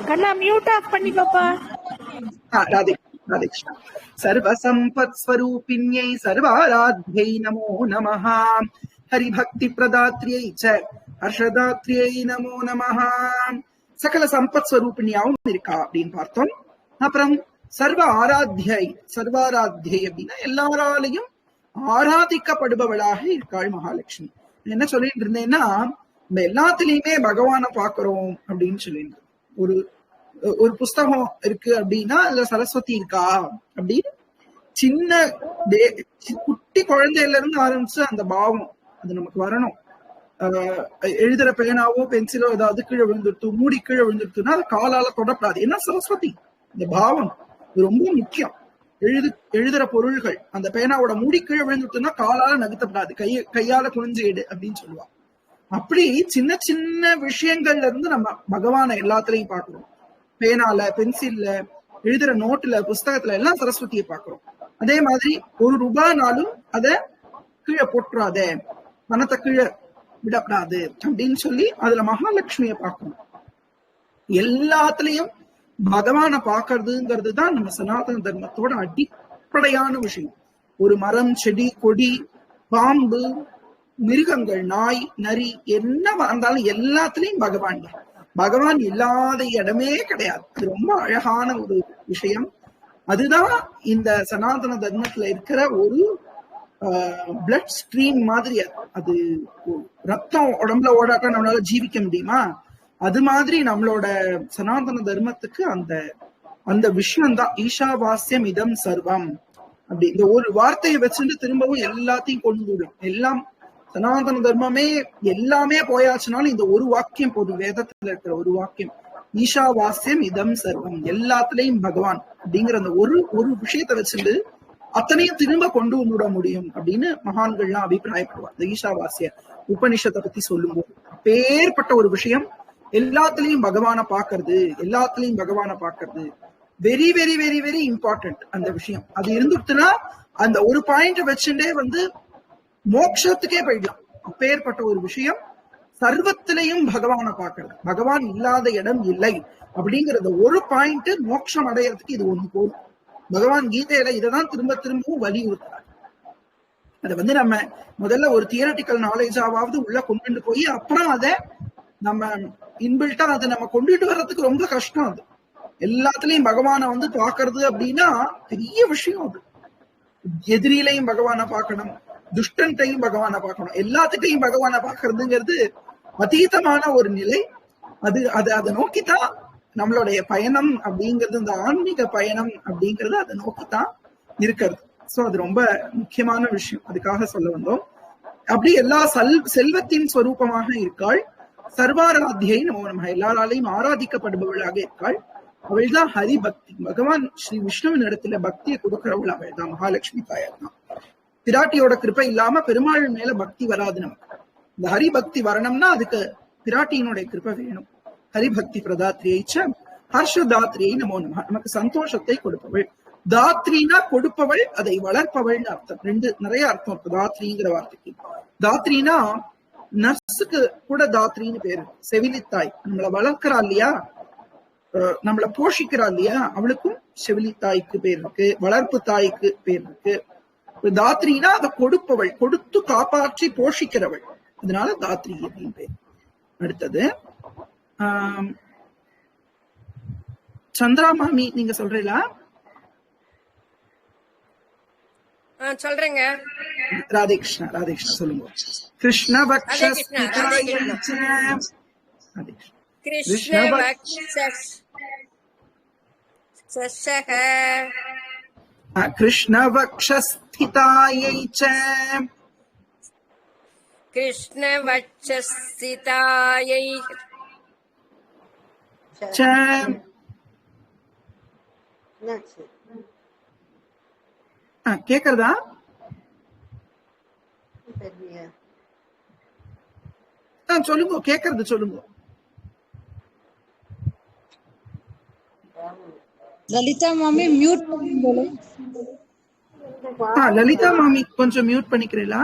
E: கண்ணா மியூட் ஆஃப் பண்ணிக்கோப்பா.
B: ராதே ராதே கிருஷ்ணா. சர்வ சம்பத் ஸ்வரூபிண்யை சர்வாராத்யை நமோ நமஹ. ஹரிபக்தி பிரதாத்ரியை ச ஹர்ஷதாத்ரியை நமோ நமஹ. சகல சம்பத் ஸ்வரூபிணியாவும் இருக்கா அப்படின்னு பார்த்தோம். அப்புறம் சர்வ ஆராத்யை, சர்வாராத்யை அப்படின்னா எல்லாராலையும் ஆராதிக்கப்படுபவளாக இருக்காள் மகாலட்சுமி. என்ன சொல்லிட்டு இருந்தேன்னா, நம்ம எல்லாத்துலயுமே பகவானை பாக்குறோம் அப்படின்னு சொல்லிட்டு, ஒரு புஸ்தகம் இருக்கு அப்படின்னா அதுல சரஸ்வதி இருக்கா அப்படின்னு சின்ன குட்டி குழந்தையில இருந்து ஆரம்பிச்சு அந்த பாவம் அது நமக்கு வரணும். எழுதுற பேனாவோ பென்சிலோ ஏதாவது கீழே விழுந்துருத்து, மூடி கீழே விழுந்துருத்துன்னா அதை காலால தொடப்படாது. ஏன்னா சரஸ்வதி, இந்த பாவம் இது ரொம்ப முக்கியம். எழுதுற பொருள்கள், அந்த பேனாவோட மூடி கீழே விழுந்துருத்துன்னா காலால நகர்த்தப்படாது, கையால குனிஞ்சு எடு அப்படின்னு சொல்லுவா. அப்படி சின்ன சின்ன விஷயங்கள்ல இருந்து நம்ம பகவானை எல்லாத்துலயும் பாக்குறோம். பேனால, பென்சில்ல, எழுதுற நோட்டுல, புஸ்தகத்துல எல்லாம் சரஸ்வதியை பாக்குறோம். அதே மாதிரி ஒரு ரூபானாலும் அத கீழே போட்டுறாத, பணத்தை கீழே விடப்படாது அப்படின்னு சொல்லி அதுல மகாலட்சுமியை பார்க்கணும். எல்லாத்துலயும் பகவானை பாக்குறதுங்கிறது தான் நம்ம சனாதன தர்மத்தோட அடிப்படையான விஷயம். ஒரு மரம், செடி, கொடி, பாம்பு, மிருகங்கள், நாய், நரி என்ன வந்தாலும் எல்லாத்துலயும் பகவான். பகவான் இல்லாத இடமே கிடையாது. அது ரொம்ப அழகான ஒரு விஷயம். அதுதான் இந்த சனாதன தர்மத்துல இருக்கிற ஒரு பிளட் ஸ்ட்ரீம் மாதிரி. அது ரத்தம் உடம்புல ஓடாட்டா நம்மளால ஜீவிக்க முடியுமா? அது மாதிரி நம்மளோட சனாதன தர்மத்துக்கு அந்த விஷயம் தான் ஈஷாவாஸ்யம் இதம் சர்வம். அப்படி இந்த ஒரு வார்த்தையை வச்சுட்டு திரும்பவும் எல்லாத்தையும் கொண்டு விடும். எல்லாம் சனாதன தர்மமே எல்லாமே போயாச்சுனாலும் இந்த ஒரு வாக்கியம் போதும். வேதத்துல இருக்கிற ஒரு வாக்கியம், ஈஷாவாஸ்யம் இதம் சர்வம், எல்லாத்துலயும் பகவான் அப்படிங்கிற அந்த ஒரு விஷயத்த வச்சுட்டு அத்தனையும் திரும்ப கொண்டு வந்துட முடியும் அப்படின்னு மகான்கள்லாம் அபிப்பிராயப்படுவார். இந்த ஈஷாவாசிய உபனிஷத்தை பத்தி சொல்லும்போது அப்பேற்பட்ட ஒரு விஷயம், எல்லாத்துலயும் பகவான பாக்குறது, எல்லாத்துலயும் பகவான பாக்குறது very very very very important. அந்த விஷயம் அது இருந்துட்டுனா அந்த ஒரு பாயிண்ட் வச்சுட்டே மோட்சத்துக்கே போயிடலாம். அப்பேற்பட்ட ஒரு விஷயம், சர்வத்திலையும் பகவான பாக்குறது, பகவான் இல்லாத இடம் இல்லை அப்படிங்கறத ஒரு பாயிண்ட் மோட்சம் அடையறதுக்கு இது ஒண்ணு போதும். பகவான் கீதையில இததான் திரும்ப திரும்பவும் வலியுறுத்துறாரு. அதை நம்ம முதல்ல ஒரு தியரட்டிக்கல் நாலேஜாவது உள்ள கொண்டு போய் அப்புறம் அதை நம்ம இன்பில்ட்டா அதை நம்ம கொண்டுட்டு வர்றதுக்கு ரொம்ப கஷ்டம். அது எல்லாத்துலயும் பகவான பாக்குறது அப்படின்னா பெரிய விஷயம். அது எதிரிலையும் பகவான பார்க்கணும், துஷ்டன்டையும் பகவான பார்க்கணும், எல்லாத்துட்டையும் பகவான பாக்குறதுங்கிறது அதீதமான ஒரு நிலை. அதை நோக்கித்தான் நம்மளுடைய பயணம் அப்படிங்கிறது, இந்த ஆன்மீக பயணம் அப்படிங்கிறது அதை நோக்கித்தான் இருக்கிறது. சோ அது ரொம்ப முக்கியமான விஷயம், அதுக்காக சொல்ல வந்தோம். அப்படி எல்லா செல்வத்தின் ஸ்வரூபமாக இருக்காள். சர்வாராத்தியை நம்ம எல்லாராலையும் ஆராதிக்கப்படுபவளாக இருக்காள். அவள்தான் ஹரிபக்தி. பகவான் ஸ்ரீ விஷ்ணுவின் இடத்துல பக்தியை கொடுக்கிறவள் அவள் தான், மகாலட்சுமி தாயார் தான். பிராட்டியோட கிருப்பை இல்லாம பெருமாள் மேல பக்தி வராது நமக்கு. இந்த ஹரிபக்தி வரணும்னா அதுக்கு பிராட்டியினுடைய கிருப்பை வேணும். ஹரிபக்தி பிரதாத்ரியைச்ச ஹர்ஷதாத்ரியை நமோ நம. நமக்கு சந்தோஷத்தை கொடுப்பவள். தாத்ரினா கொடுப்பவள், அதை வளர்ப்பவள்னு அர்த்தம். நிறைய அர்த்தம் இருக்கு தாத்ரிங்கிற வார்த்தைக்கு. தாத்ரினா நர்ஸுக்கு கூட தாத்ரின்னு பேரு, செவிலித்தாய். நம்மளை வளர்க்கிறா இல்லையா, நம்மளை போஷிக்கிறா இல்லையா, அவளுக்கும் செவிலித்தாய்க்கு பேர் இருக்கு, வளர்ப்பு தாய்க்கு பேர் இருக்கு. தாத்ரினா அதை கொடுப்பவள், கொடுத்து காப்பாற்றி போஷிக்கிறவள், அதனால தாத்ரி அப்படின்னு பேர். அடுத்தது சந்திரா மாமி, நீங்க சொல்றீங்களா?
F: சொல்றேங்க.
B: ராதே கிருஷ்ணா, ராதே கிருஷ்ணா சொல்லுங்க. கிருஷ்ண கிருஷ்ணவக்ஷஸ்திதாயை ச
F: கிருஷ்ணவக்ஷஸ்திதாயை
B: ச கேக்குறதா? சொல்லுங்க, கேக்குறது சொல்லுங்க.
A: லலிதா மாமி மியூட் பண்ணுங்க.
B: லலிதா மாமி கொஞ்சம் மியூட் பண்ணிக்கிறீங்களா?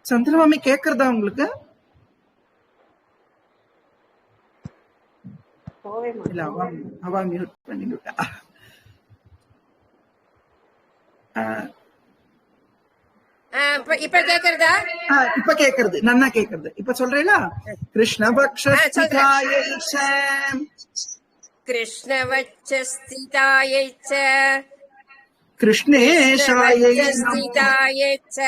B: சந்திரமாமி கேக்குறதா உங்களுக்கு? அவ மியூட் பண்ணிவிட்டா.
F: இப்ப கேக்குறதா?
B: இப்ப கேக்குறது, நன்னா கேக்குறது. இப்ப சொல்றீங்களா? கிருஷ்ணவக்ஷஸ்திதாயை ச
F: கிருஷ்ணவக்ஷஸ்திதாயை ச
B: கிருஷ்ணேஷாயை
F: ச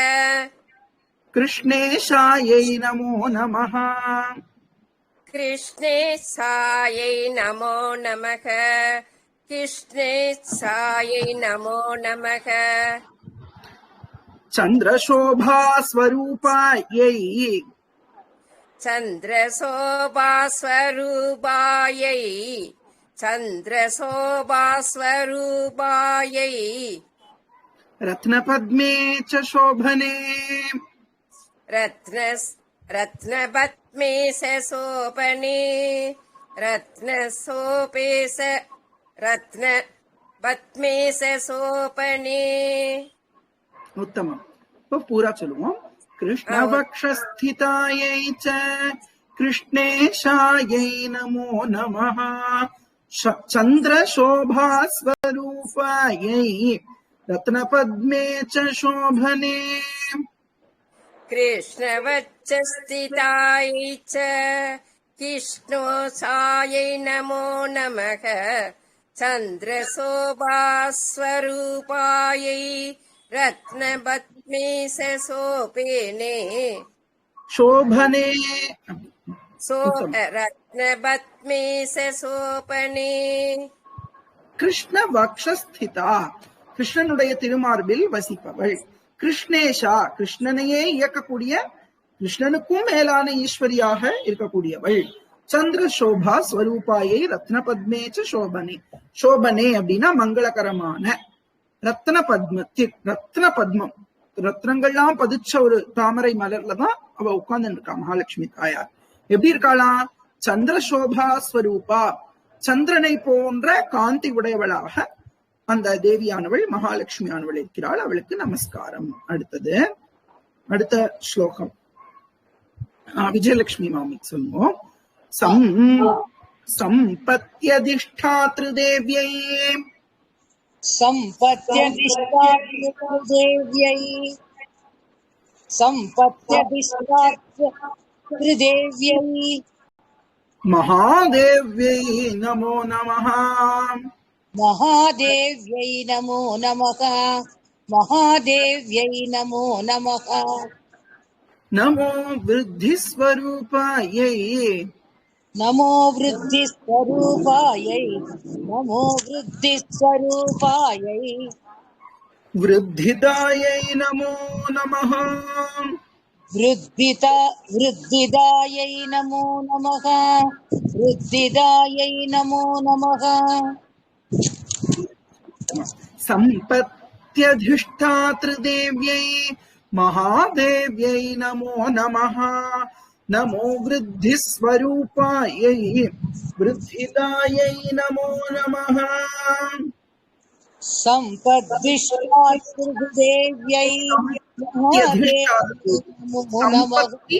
B: கிருஷ்ணேஷாயை நமோ நமः.
F: கிருஷ்ணேஷாயை நமோ நமः. கிருஷ்ணேஷாயை நமோ நமः.
B: சந்திரசோபாஸ்வரூபாயை
F: சந்திரசோபாஸ்வரூபாயை சந்திரசோபாஸ்வரூபாயை
B: ரத்னபத்மே ச சோபனே
F: ரத்னபத்மே ச சோபனே ரத்னபத்மே ச சோபனே.
B: உத்தமம். இப்போ பூரா சொல்லுவோம். கிருஷ்ணவக்ஷஸ்திதாயை ச கிருஷ்ணேஷாயை நமோ நமः. சந்திரசோபாஸ்வரூபாயை ரத்னபத்மே ச சோபனே.
F: கிருஷ்ணவக்ஷஸ்திதாயை ச கிருஷ்ணோசாயை நமோ நமः. சந்திரசோபாஸ்வரூபாயை ரத்னபத்மே ச சோபனே.
B: சோபனே
F: ரத்னபத்மே ச சோபனே.
B: கிருஷ்ணவக்ஷஸ்திதா, கிருஷ்ணனுடைய திருமார்பில் வசிப்பவள். கிருஷ்ணேஷா, கிருஷ்ணனையே இயக்கக்கூடிய, கிருஷ்ணனுக்கும் மேலான ஈஸ்வரியாக இருக்கக்கூடியவள். சந்திர சோபா ஸ்வரூபாயை ரத்ன பத்மேச்ச சோபனே. சோபனே அப்படின்னா மங்களகரமான, ரத்ன பத்மத்தில் ரத்ன பத்மம் ரத்னங்கள்லாம் பதிச்ச ஒரு தாமரை மலர்லதான் அவ உட்கார்ந்து இருக்கா மகாலட்சுமி தாயார். எப்படி இருக்காளாம்? சந்திர சோபா ஸ்வரூபா, சந்திரனை போன்ற காந்தி உடையவளாக அந்த தேவியானவள் மகாலட்சுமியானவள் இருக்கிறாள். அவளுக்கு நமஸ்காரம். அடுத்த ஸ்லோகம் விஜயலட்சுமி மாமி சொல்லுவோம். சம்பத்யதிஷ்டாத்ருதேவ்யை
A: சம்பத்யதிஷ்டாத்ருதேவ்யை
B: மகாதேவ்யை நமோ நமः.
A: மகாதேவ்யை நமோ நமः. மகாதேவ்யை நமோ நமः.
B: நமோ விருத்தி ஸ்வரூபாயை.
A: நமோ விருத்தி ஸ்வரூபாயை. நமோ விருத்தி ஸ்வரூபாயை.
B: விருத்திதாயை நமோ நமः.
A: விருத்திதாயை நமோ நமः. விருத்திதாயை நமோ நமः.
B: சம்பத்யதிஷ்டாத்ருதேவ்யை மகாதேவ்யை நமோ நமः. நமோ விருத்தி ஸ்வரூபாயை. விருத்திதாயை நமோ நமः.
A: சம்பத்யதிஷ்டாத்ருதேவ்யை
B: சம்பத்தி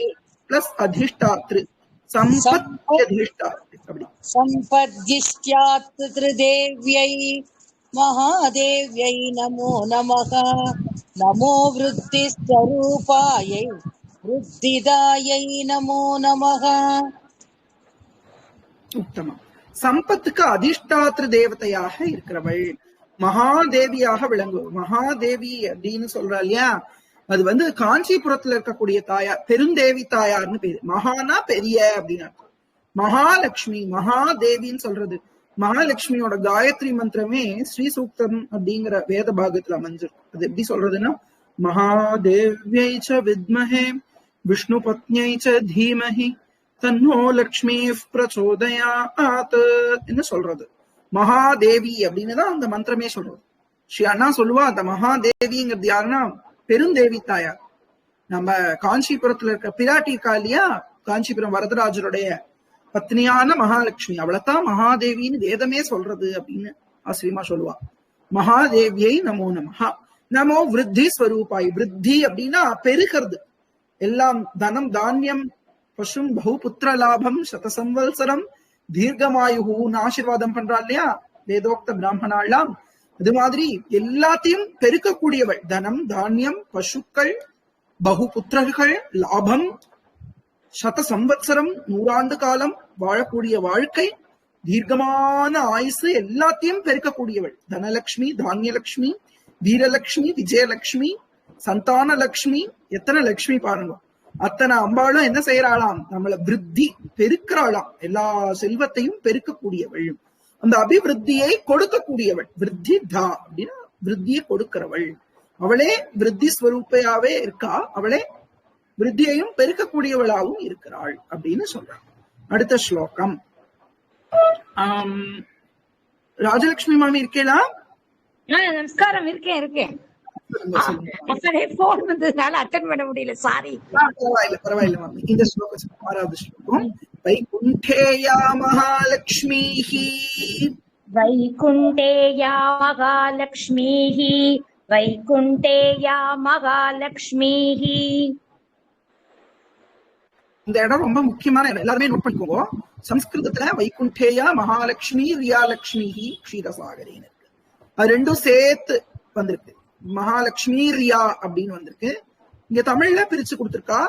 B: பிளஸ் அதிஷ்டாத்ரு. சம்பத்யதிஷ்டாத்ரு அப்படி.
A: சம்பத்யிஷ்டாத்ருதேவ்யை மகாதேவ்யை நமோ நமः. நமோ விருத்தி ஸ்வரூபாயை. விருத்திதாயை நமோ நமः.
B: உத்தமம். சம்பத்துக்கு அதிஷ்டாத்ரு தேவதையாக இருக்கிறவள், மகாதேவியாக விளங்குவள். மகாதேவி அப்படின்னு சொல்றா இல்லையா, அது வந்து காஞ்சிபுரத்துல இருக்கக்கூடிய தாயார், பெருந்தேவி தாயார்னு பேரு. மகானா பெரிய அப்படின்னு அர்த்தம். மகாலட்சுமி, மகாதேவின்னு சொல்றது. மகாலட்சுமியோட காயத்ரி மந்திரமே ஸ்ரீ சூக்தம் அப்படிங்கிற வேத பாகத்துல அமைஞ்சிருக்கு. அது எப்படி சொல்றதுன்னா, மகாதேவ்யை ச வித்மஹே விஷ்ணு பத்னியை ச தீமஹி தன்னோ லக்ஷ்மி பிரச்சோதயாத் என்ன சொல்றது. மகாதேவி அப்படின்னு தான் அந்த மந்திரமே சொல்றது. ஸ்ரீ அண்ணா சொல்லுவா, அந்த மகாதேவிங்கிறது யாருன்னா பெருந்தேவி தாயார். நம்ம காஞ்சிபுரத்துல இருக்க பிராட்டி இருக்கா இல்லையா, காஞ்சிபுரம் வரதராஜருடைய பத்னியான மகாலட்சுமி, அவளைத்தான் மகாதேவின்னு வேதமே சொல்றது அப்படின்னு ஆசிரியமா சொல்லுவா. மகாதேவியை நமோ நமஹ. நமோ விருத்தி ஸ்வரூபாய். விருத்தி அப்படின்னா பெருகிறது. எல்லாம் தனம் தானியம் பசும் பகுபுத்திர லாபம் சதசம்வத்சரம் தீர்க்கமாயுன்னு ஆசீர்வாதம் பண்றா இல்லையா வேதோக்த பிராமணாலாம். அது மாதிரி எல்லாத்தையும் பெருக்கக்கூடியவள். தனம் தானியம் பசுக்கள் பகுபுத்திரர்கள் லாபம் சத சம்வத்சரம் 100 ஆண்டு காலம் வாழக்கூடிய வாழ்க்கை தீர்க்கமான ஆயுசு எல்லாத்தையும் பெருக்கக்கூடியவள். தனலட்சுமி தானியலட்சுமி வீரலட்சுமி விஜயலட்சுமி சந்தான லட்சுமி. எத்தனை லட்சுமி பாருங்க. அத்தனை அம்பாளும் என்ன செய்யறாளாம், நம்மள விருத்தி பெருக்கிறாளாம். எல்லா செல்வத்தையும் பெருக்கக்கூடியவள், அந்த அபிவிருத்தியை கொடுக்கக்கூடியவள். விருத்தி தா அப்படின்னா விருத்தியை கொடுக்கிறவள். அவளே விருத்தி ஸ்வரூப்பையாவே இருக்கா. அவளே விருத்தியையும் பெருக்கக்கூடியவளாகவும் இருக்கிறாள் அப்படின்னு சொல்றாள். அடுத்த ஸ்லோகம். ராஜலட்சுமி மாமி இருக்கேளா?
D: நமஸ்காரம். இருக்கேன். போன் வந்ததுனால அட்டன் பண்ண முடியல, சாரி.
B: பரவாயில்ல மாமி. இந்த ஸ்லோகம் 6வது ஸ்லோகம். வைகுண்டேயா மகாலட்சுமிஹி.
D: வைகுண்டேயா மகாலட்சுமிஹி. வைகுண்டேயா மகாலட்சுமிஹி.
B: இந்த இடம் ரொம்ப முக்கியமான இடம், எல்லாருமே நோட் பண்ணிக்கோங்க. சம்ஸ்கிருதத்துல வைகுண்டேயா மகாலட்சுமி ரியாலட்சுமி க்ஷீரசாகரின்னு இருக்கு. அது ரெண்டும் சேர்த்து வந்திருக்கு. மகாலட்சுமி ரியா அப்படின்னு வந்திருக்கு. இங்க தமிழ்ல பிரிச்சு கொடுத்திருக்கா.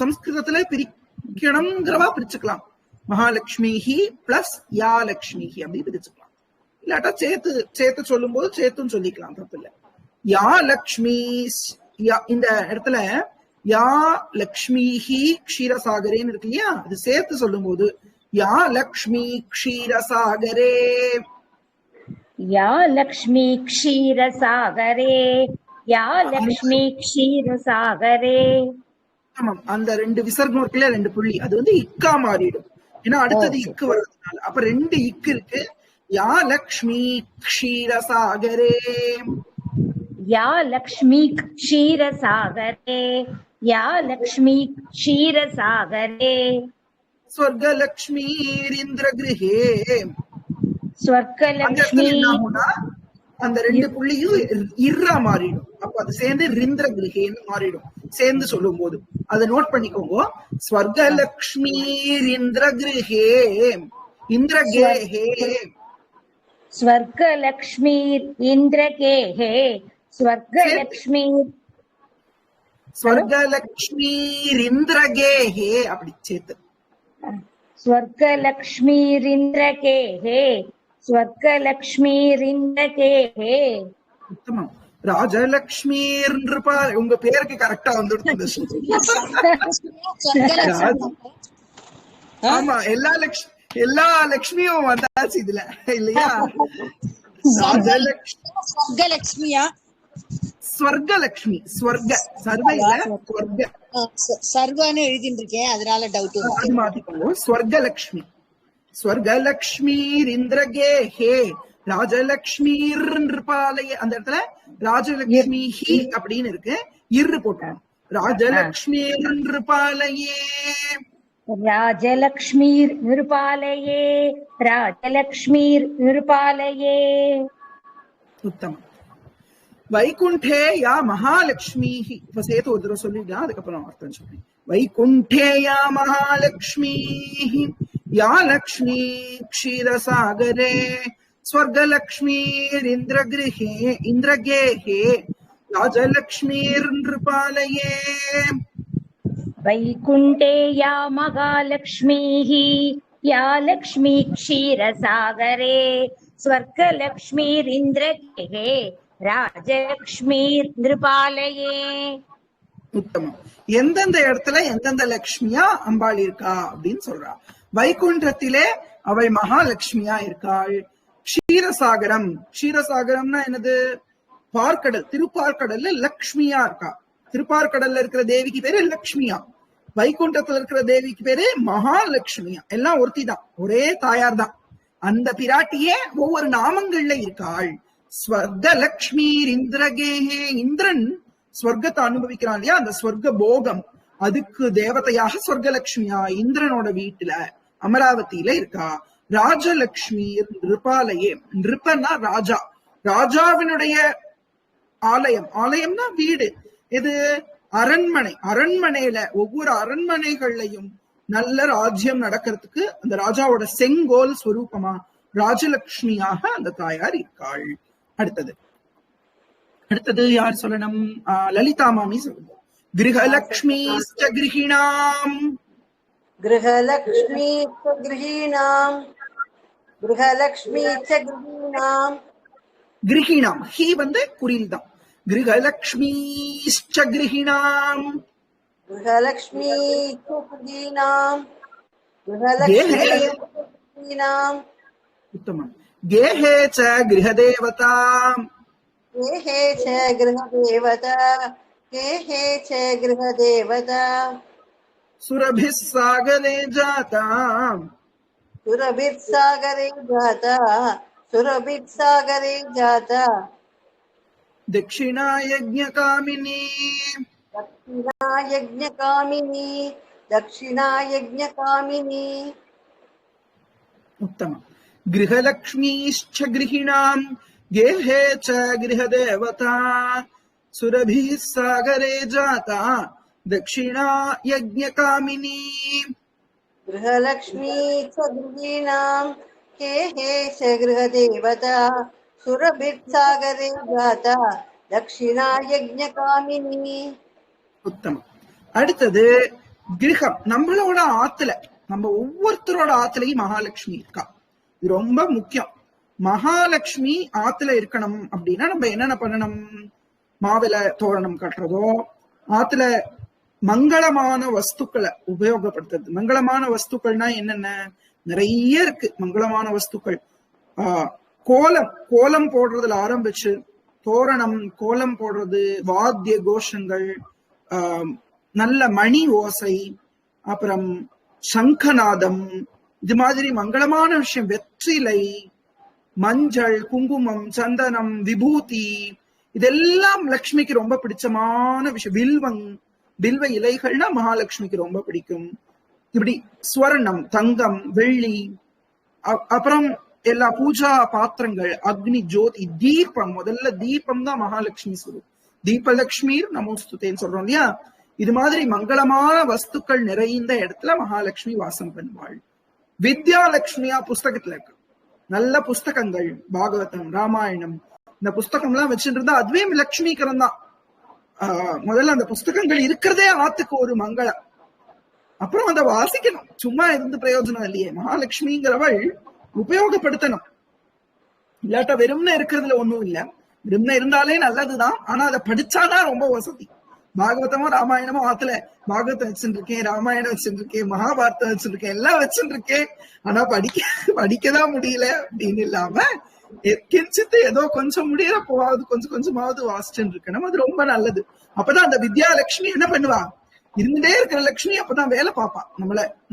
B: சம்ஸ்கிருதத்துல பிரிக்கணுங்கிறவா பிரிச்சுக்கலாம். மகாலட்சுமி பிளஸ் யா லட்சுமி அப்படி பிரிச்சுக்கலாம். இல்லாட்டா சேர்த்து சொல்லும் போது சேர்த்துன்னு சொல்லிக்கலாம், தப்பு இல்ல. யா லக்ஷ்மி இந்த இடத்துல யா லக்ஷ்மிஹி க்ஷீரசாகரேன்னு இருக்கு இல்லையா, அது சேர்த்து சொல்லும் போது யா லக்ஷ்மி க்ஷீரசாகரே.
D: யா லக்ஷ்மி க்ஷீரசாகரே. யா லக்ஷ்மி க்ஷீரசாகரே.
B: ஆமாம், அந்த 2 விசர்க்கம் இருக்குல்ல, 2 புள்ளி, அது வந்து இக்கா மாறிடும். ஏன்னா அடுத்தது இக்கு வர்றதுனால. அப்ப 2 இக்கு இருக்கு. யா லக்ஷ்மி க்ஷீரசாகரே,
D: या लक्ष्मी क्षीरसागरे, या लक्ष्मी क्षीरसागरे,
B: ஸ்வர்கலக்ஷ்மீரிந்திரகிருஹே.
D: स्वर्गलक्ष्मी
B: என்ன ஆகும்னா அந்த 2 புள்ளியும் இர்ரா மாறிடும். அப்ப அது சேர்ந்து ரிந்திர கிரகேன்னு மாறிடும் சேர்ந்து சொல்லும் போது. அதை நோட் பண்ணிக்கோங்க. ஸ்வர்கலக்ஷ்மீரிந்திர கிரகே, இந்திரகேஹே,
D: स्वर्गलक्ष्मीर् इन्द्रगेहे,
B: ஸ்வர்கலக்ஷ்மீரிந்திரகேஹே அப்படி சேர்த்து.
D: स्वर्गलक्ष्मीरिन्द्रगेहे, स्वर्गलक्ष्मीरिन्द्रगेहे.
B: உத்தமம். ராஜலக்ஷ்மீர் நிருபா, உங்க பேருக்கு கரெக்டா வந்துடுது. ஆமா, எல்லா லக்ஷ்மியும் வந்தாச்சு இதுல இல்லையா?
A: ஸ்வர்கலக்ஷ்மியா?
B: ஸ்வர்கலக்ஷ்மி, ஸ்வர்க சர்வ இல்ல, ஸ்வர்க
A: சர்வன்னு எழுதிட்டு இருக்கேன், அதனால டவுட்.
B: அது மாத்திக்கோங்க. ஸ்வர்கலக்ஷ்மி, ஸ்வர்கலக்ஷ்மீர் இந்திரகேஹே, ராஜலக்ஷ்மீர் நிருபாலய. அந்த இடத்துல ராஜலக்ஷ்மி ஹி அப்படின்னு இருக்கு, இரு போட்டோம். ராஜலக்ஷ்மீர் நிருபாலயே,
D: राजलक्ष्मीर् निरुपालये, राजलक्ष्मीर् निरुपालये.
B: உத்தமம். வைகுண்டே யா மகாலட்சுமி. இப்ப சேர்த்து ஒரு தடவை சொல்லிடலாம், அதுக்கப்புறம் அர்த்தம் சொல்றேன். வைகுண்டே யா மகாலட்சுமி, யா லக்ஷ்மி க்ஷீரசாகரே, ஸ்வர்கலக்ஷ்மீர் இந்திரகிருஹே, இந்திரகேஹே, ராஜலக்ஷ்மீர் நிருபாலயே.
D: वैकुण्ठे या महालक्ष्मीः, या लक्ष्मी क्षीरसागरे, स्वर्गलक्ष्मीरिन्द्रगेहे, राजलक्ष्मीर् निरुपालये.
B: உத்தமம். எந்தெந்த இடத்துல எந்தெந்த லக்ஷ்மியா அம்பாள் இருக்கா அப்படின்னு சொல்றா. வைகுண்டத்திலே அவள் மகாலட்சுமியா இருக்காள். க்ஷீரசாகரம், க்ஷீரசாகரம்னா என்னது? பார்க்கடல், திருப்பார்கடல்ல லக்ஷ்மியா இருக்கா. திருப்பார்கடல்ல இருக்கிற தேவிக்கு பேரு லக்ஷ்மியா, வைகுண்டத்துல இருக்கிற தேவிக்கு பேரு மகாலட்சுமியா. எல்லாம் ஒருத்தி தான், ஒரே தாயார் தான். அந்த பிராட்டியே ஒவ்வொரு நாமங்கள்ல இருக்காள். ஸ்வர்கலக்ஷ்மீர் இந்திரகேஹே, இந்திரன் ஸ்வர்க்கத்தை அனுபவிக்கிறான் இல்லையா, அந்த ஸ்வர்க்க போகம், அதுக்கு தேவதையாக ஸ்வர்கலட்சுமியா இந்திரனோட வீட்டுல அமராவதியில இருக்கா. ராஜலக்ஷ்மி நிருபாலயே, நிருபன்னா ராஜா, ராஜாவினுடைய ஆலயம், ஆலயம்னா வீடு. இது அரண்மனை, அரண்மனையில ஒவ்வொரு அரண்மனைகள்லயும் நல்ல ராஜ்யம் நடக்கிறதுக்கு அந்த ராஜாவோட செங்கோல் ஸ்வரூபமா ராஜலட்சுமியாக அந்த தாயார் இருக்காள். அடுத்தது யார் சொல்லணும்? லலிதா மாமி சொல்லுங்க. கிரகலக்ஷ்மி கிரகிணாம்,
C: கிரகலக்ஷ்மி கிரகிணாம், கிரகலக்ஷ்மி கிரகிணாம்.
B: கிரகிணாம் ஹி வந்து குறில் தான். கிரகலக்ஷ்மி கிரகிணாம்,
C: கிரகலக்ஷ்மி கிரகிணாம், கிரகலக்ஷ்மி கிரகிணாம்.
B: உத்தமம். கேஹே ச கிரகதேவதா,
C: கேஹே ச கிரகதேவதா, கேஹே ச கிரகதேவதா.
B: சுரபிஸ் சாகரே ஜாதா,
C: சுரபித் சாகரே ஜாதா, சுரபித் சாகரே ஜாதா.
B: தட்சிணா யஜ்ஞ காமினி,
C: தட்சிணா யஜ்ஞ காமினி, தட்சிணா யஜ்ஞ காமினி.
B: உத்தமம். கிரகலக்ஷ்மீஷ்ச கிரகிணாம், கேஹே ச கிரகதேவதா, சுரபிः சாகரே ஜாதா, தட்சிணா யஜ்ஞ காமினி.
C: गृहलक्ष्मी च गृहीणां केहे च गृहदेवता, सुरभिर्सागरे जाता, दक्षिणा यज्ञकामिनी.
B: உத்தமம். அடுத்தது கிரகம். நம்மளோட ஆத்துல, நம்ம ஒவ்வொருத்தரோட ஆத்துலயும் மகாலட்சுமி இருக்கா. இது ரொம்ப முக்கியம். மகாலட்சுமி ஆத்துல இருக்கணும் அப்படின்னா நம்ம என்னென்ன பண்ணணும்? மாவில தோரணம் கட்டுறதோ, ஆத்துல மங்களமான வஸ்துக்களை உபயோகப்படுத்துறது. மங்களமான வஸ்துக்கள்னா என்னென்ன? நிறைய இருக்கு மங்களமான வஸ்துக்கள். கோலம் போடுறதுல ஆரம்பிச்சு தோரணம், கோலம் போடுறது, வாத்திய கோஷங்கள், நல்ல மணி ஓசை, அப்புறம் சங்கநாதம், இது மாதிரி மங்களமான விஷயம், வெற்றிலை, மஞ்சள், குங்குமம், சந்தனம், விபூதி, இதெல்லாம் லக்ஷ்மிக்கு ரொம்ப பிடிச்சமான விஷயம். வில்வ இலைகள்னா மகாலட்சுமிக்கு ரொம்ப பிடிக்கும். இப்படி ஸ்வர்ணம், தங்கம், வெள்ளி, அப்புறம் எல்லா பூஜா பாத்திரங்கள், அக்னி ஜோதி, தீபம். முதல்ல தீபம் தான் மகாலட்சுமி சொல்லும். தீபலட்சுமி நமோஸ்துதேன்னு சொல்றோம் இல்லையா? இது மாதிரி மங்களமான வஸ்துக்கள் நிறைந்த இடத்துல மகாலட்சுமி வாசம் பண்ணுவாள். வித்யாலட்சுமியா புஸ்தகத்துல இருக்கு. நல்ல புஸ்தகங்கள், பாகவதம், ராமாயணம், இந்த புஸ்தகம் எல்லாம் வச்சுட்டு இருந்தா அதுவே லட்சுமிகரம் தான். முதல்ல அந்த புஸ்தகங்கள் இருக்கிறதே ஆத்துக்கு ஒரு மங்களம். அப்புறம் அதை வாசிக்கணும், சும்மா இருந்து பிரயோஜனம் இல்லையே. மகாலட்சுமிங்கிறவள் உபயோகப்படுத்தணும். இல்லாட்ட வெறும்னு இருக்கிறதுல ஒண்ணும் இல்ல. வெறும்னு இருந்தாலே நல்லதுதான், ஆனா அதை படிச்சாதான் ரொம்ப வசதி. பாகவதமோ ராமாயணமோ ஆத்துல பாகவதம் வச்சுட்டு இருக்கேன், ராமாயணம் வச்சுட்டு இருக்கேன், மகாபாரதம் வச்சுட்டு இருக்கேன், எல்லாம் வச்சுட்டு இருக்கேன், ஆனா படிக்கதான் முடியல அப்படின்னு இல்லாம கிஞ்சித்து ஏதோ கொஞ்சம் முடியல போவாது, கொஞ்சம் கொஞ்சமாவது வாசிச்சுட்டு இருக்கணும். அது ரொம்ப நல்லது. அப்பதான் அந்த வித்யாலட்சுமி என்ன பண்ணுவா, இருந்துட்டே இருக்கிற லட்சுமி அப்பதான் வேலை பார்ப்பா,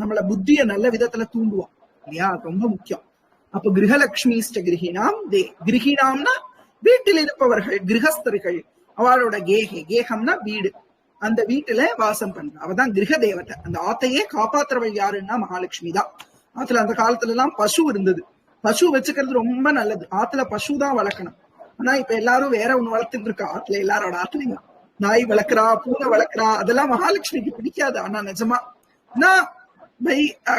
B: நம்மள புத்திய நல்ல விதத்துல தூண்டுவான் இல்லையா? ரொம்ப முக்கியம். அப்ப கிரகலட்சுமி கிரகிணாம், கிரகிணாம்னா வீட்டில் இருப்பவர்கள், கிரகஸ்தர்கள், அவளோட கேகம்னா வீடு, அந்த வீட்டுல வாசம் பண்ற அவதான் கிரக தேவதை. அந்த ஆத்தையே காப்பாத்துறவள் யாருன்னா மகாலட்சுமி தான். ஆத்துல அந்த காலத்துல எல்லாம் பசு இருந்தது. பசு வச்சுக்கிறது ரொம்ப நல்லது. ஆத்துல பசு தான் வளர்க்கணும். ஆனா இப்ப எல்லாரும் வேற ஒண்ணு வளர்த்துட்டு இருக்கா ஆத்துல. எல்லாரோட ஆத்துலயும் நாய் வளர்க்குறா, பூனை வளர்க்குறா. அதெல்லாம் மகாலட்சுமிக்கு பிடிக்காது. ஆனா நிஜமா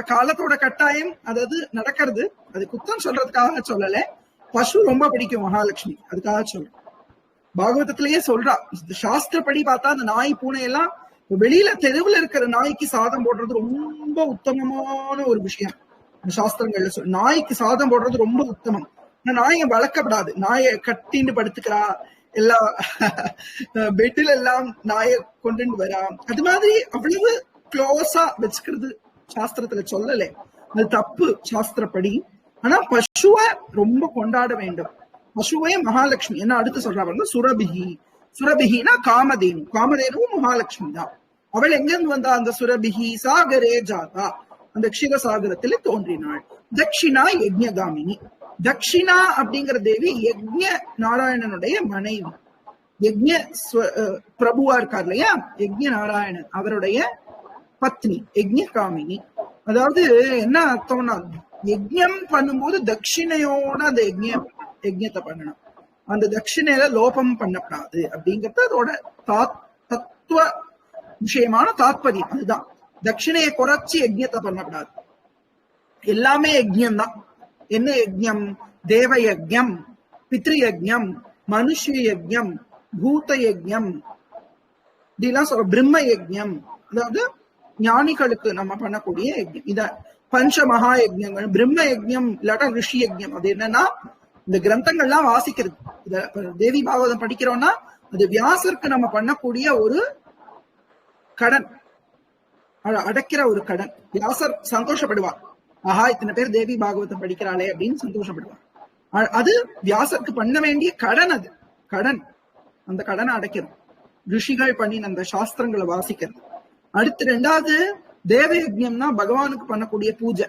B: காலத்தோட கட்டாயம் அதாவது நடக்கிறது. அது குத்தம் சொல்றதுக்காக சொல்லல. பசு ரொம்ப பிடிக்கும் மகாலட்சுமி, அதுக்காக சொல்றேன். பாகவதத்திலேயே சொல்றா, சாஸ்திரப்படி பார்த்தா அந்த நாய் பூனை எல்லாம் வெளியில தெருவுல இருக்கிற நாய்க்கு சாதம் போடுறது ரொம்ப உத்தமமான ஒரு விஷயம். சாஸ்திரங்கள்ல நாய்க்கு சாதம் போடுறது ரொம்ப உத்தமம். நாயை வளர்க்கப்படாது. நாயை கட்டின்னு படுத்துக்கிறா, எல்லா பெட்டில எல்லாம் நாயை கொண்டு வரா. அது மாதிரி அவ்வளவு க்ளோஸா வச்சுக்கிறது சாஸ்திரத்துல சொல்லல. அது தப்பு சாஸ்திரப்படி. ஆனா பசுவை ரொம்ப கொண்டாட வேண்டும். பசுவே மகாலட்சுமி. என்ன அடுத்து சொல்றாங்க, சுரபிகி. சுரபிகினா காமதேனு. காமதேனுவும் மகாலட்சுமி தான். அவள் எங்கிருந்து வந்தா? அந்த சுரபிகி சாகரே ஜாதா, அந்த க்ஷீரசாகரத்திலே தோன்றினாள். தக்ஷிணா யஜ்ஞகாமினி. தக்ஷிணா அப்படிங்கிற தேவி யஜ்ஞ நாராயணனுடைய மனைவி. யஜ்ஞ பிரபுவா இருக்கார் இல்லையா, யஜ்ஞ நாராயணன் அவருடைய பத்னி யஜ்ஞகாமினி. அதாவது என்ன அர்த்தம்னா, யஜ்ஞம் பண்ணும்போது தட்சிணையோட அந்த யஜ்ஞத்தை பண்ணணும். அந்த தட்சிணையில லோபம் பண்ணப்படாது அப்படிங்கறது அதோட தத்துவ விஷயமான தாத்பரியம். அதுதான், தட்சிணையை குறைச்சி யஜ்ஞத்தை பண்ணப்படாது. எல்லாமே யஜ்ஞம் தான். என்ன யஜ்ஞம்? தேவ யஜ்ஞம், பித்ரு யஜ்ஞம், மனுஷ யஜ்ஞம், பூத யஜ்ஞம், இதெல்லாம் சொல்ற பிரம்ம யஜ்ஞம். அதாவது ஞானிகளுக்கு நம்ம பண்ணக்கூடிய யஜ்ஞம். இத பஞ்ச மகா யஜ்ஞங்கள். பிரம்ம யஜ்ஞம் இல்லாட்டா ரிஷி யஜ்ஞம். அது என்னன்னா, இந்த கிரந்தங்கள்லாம் வாசிக்கிறது. இத தேவி பாகவதம் படிக்கிறோம்னா அது வியாசருக்கு நம்ம பண்ணக்கூடிய ஒரு கடன், அடைக்கிற ஒரு கடன். வியாசர் சந்தோஷப்படுவார், ஆஹா இத்தனை பேர் தேவி பாகவதம் படிக்கிறாளே அப்படின்னு சந்தோஷப்படுவார். அது வியாசருக்கு பண்ண வேண்டிய கடன். அது கடன், அந்த கடனை அடைக்கிறோம். ரிஷிகள் பண்ணி அந்த சாஸ்திரங்களை வாசிக்கிறது. அடுத்து ரெண்டாவது தேவ யஜ்ஞம்னா பகவானுக்கு பண்ணக்கூடிய பூஜை.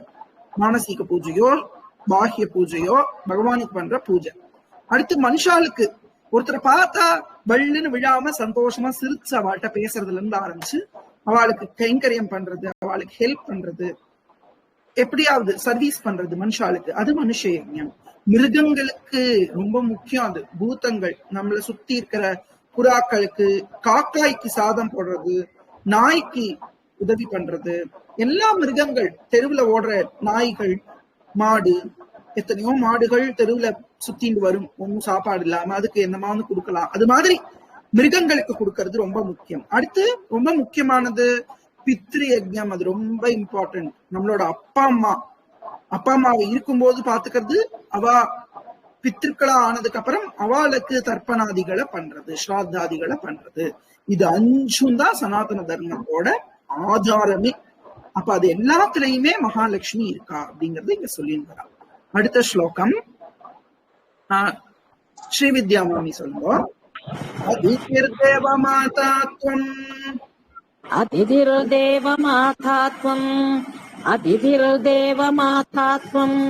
B: மானசீக பூஜையோ பாஹ்ய பூஜையோ பகவானுக்கு பண்ற பூஜை. அடுத்து மனுஷாளுக்கு ஒருத்தரை பார்த்தா வள்ளுன்னு விழாம சந்தோஷமா சிரிச்சு அவள்கிட்ட பேசுறதுல இருந்து ஆரம்பிச்சு அவளுக்கு கைங்கரியம் பண்றது, அவளுக்கு ஹெல்ப் பண்றது, எப்படியாவது சர்வீஸ் பண்றது மனுஷாளுக்கு, அது மனுஷ யஜ்ஞம். மிருகங்களுக்கு ரொம்ப முக்கியம் அது. பூதங்கள் நம்மளை சுத்தி இருக்கிற புறாக்களுக்கு, காக்காய்க்கு சாதம் போடுறது, நாய்க்கு உதவி பண்றது, எல்லா மிருகங்கள், தெருவுல ஓடுற நாய்கள், மாடு, எத்தனையோ மாடுகள் தெருவுல சுத்திட்டு வரும், ஒன்னும் சாப்பாடு இல்லாம, அதுக்கு என்னமாவது கொடுக்கலாம். அது மாதிரி மிருகங்களுக்கு கொடுக்கறது ரொம்ப முக்கியம். அடுத்து ரொம்ப முக்கியமானது பித்ரு யஜ்ஞம். அது ரொம்ப இம்பார்ட்டன்ட். நம்மளோட அப்பா அம்மாவை இருக்கும்போது பாத்துக்கிறது, அவ பித்திருக்களா ஆனதுக்கு அப்புறம் அவளுக்கு தர்ப்பணாதிகளை பண்றது, ஸ்ராத்தாதிகளை பண்றது. இது 5 தான் சனாதன தர்மத்தோட ஆதாரமே. அப்ப அது எல்லாத்துலயுமே மகாலட்சுமி இருக்கா அப்படிங்கறது இங்க சொல்லியிருக்கிறா. அடுத்த ஸ்லோகம் ஸ்ரீவித்யா மாமி சொல்லுங்க. அதிதிர்தேவ மாதாத்வம்,
E: அதிதிர்தேவ மாதாத்வம், அதிதிர்தேவமாதா த்வம்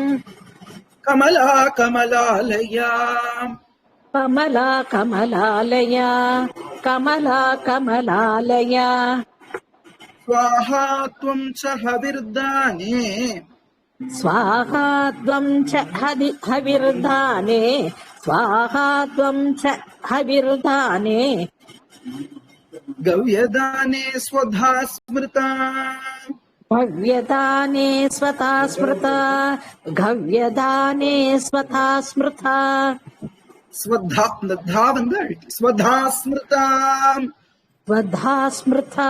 B: கமலா கமலாலயா
E: கமலா கமலாலயா கமலா கமலாலயா
B: ஸ்வாஹா த்வம் ச ஹவிர்தானே
E: ஸ்வாஹா த்வம் ச ஹவிர்தானே ஸ்வாஹா த்வம் ச ஹவிர்தானே
B: கவ்யதானே ஸ்வதா ஸ்மிருதா
E: भव्यदाने स्वता स्मृता गव्यदाने स्वता स्मृता
B: ஸ்வதா இந்த தா வந்து அழுத்தி ஸ்வதா ஸ்மிருதா
E: स्वधा स्मृता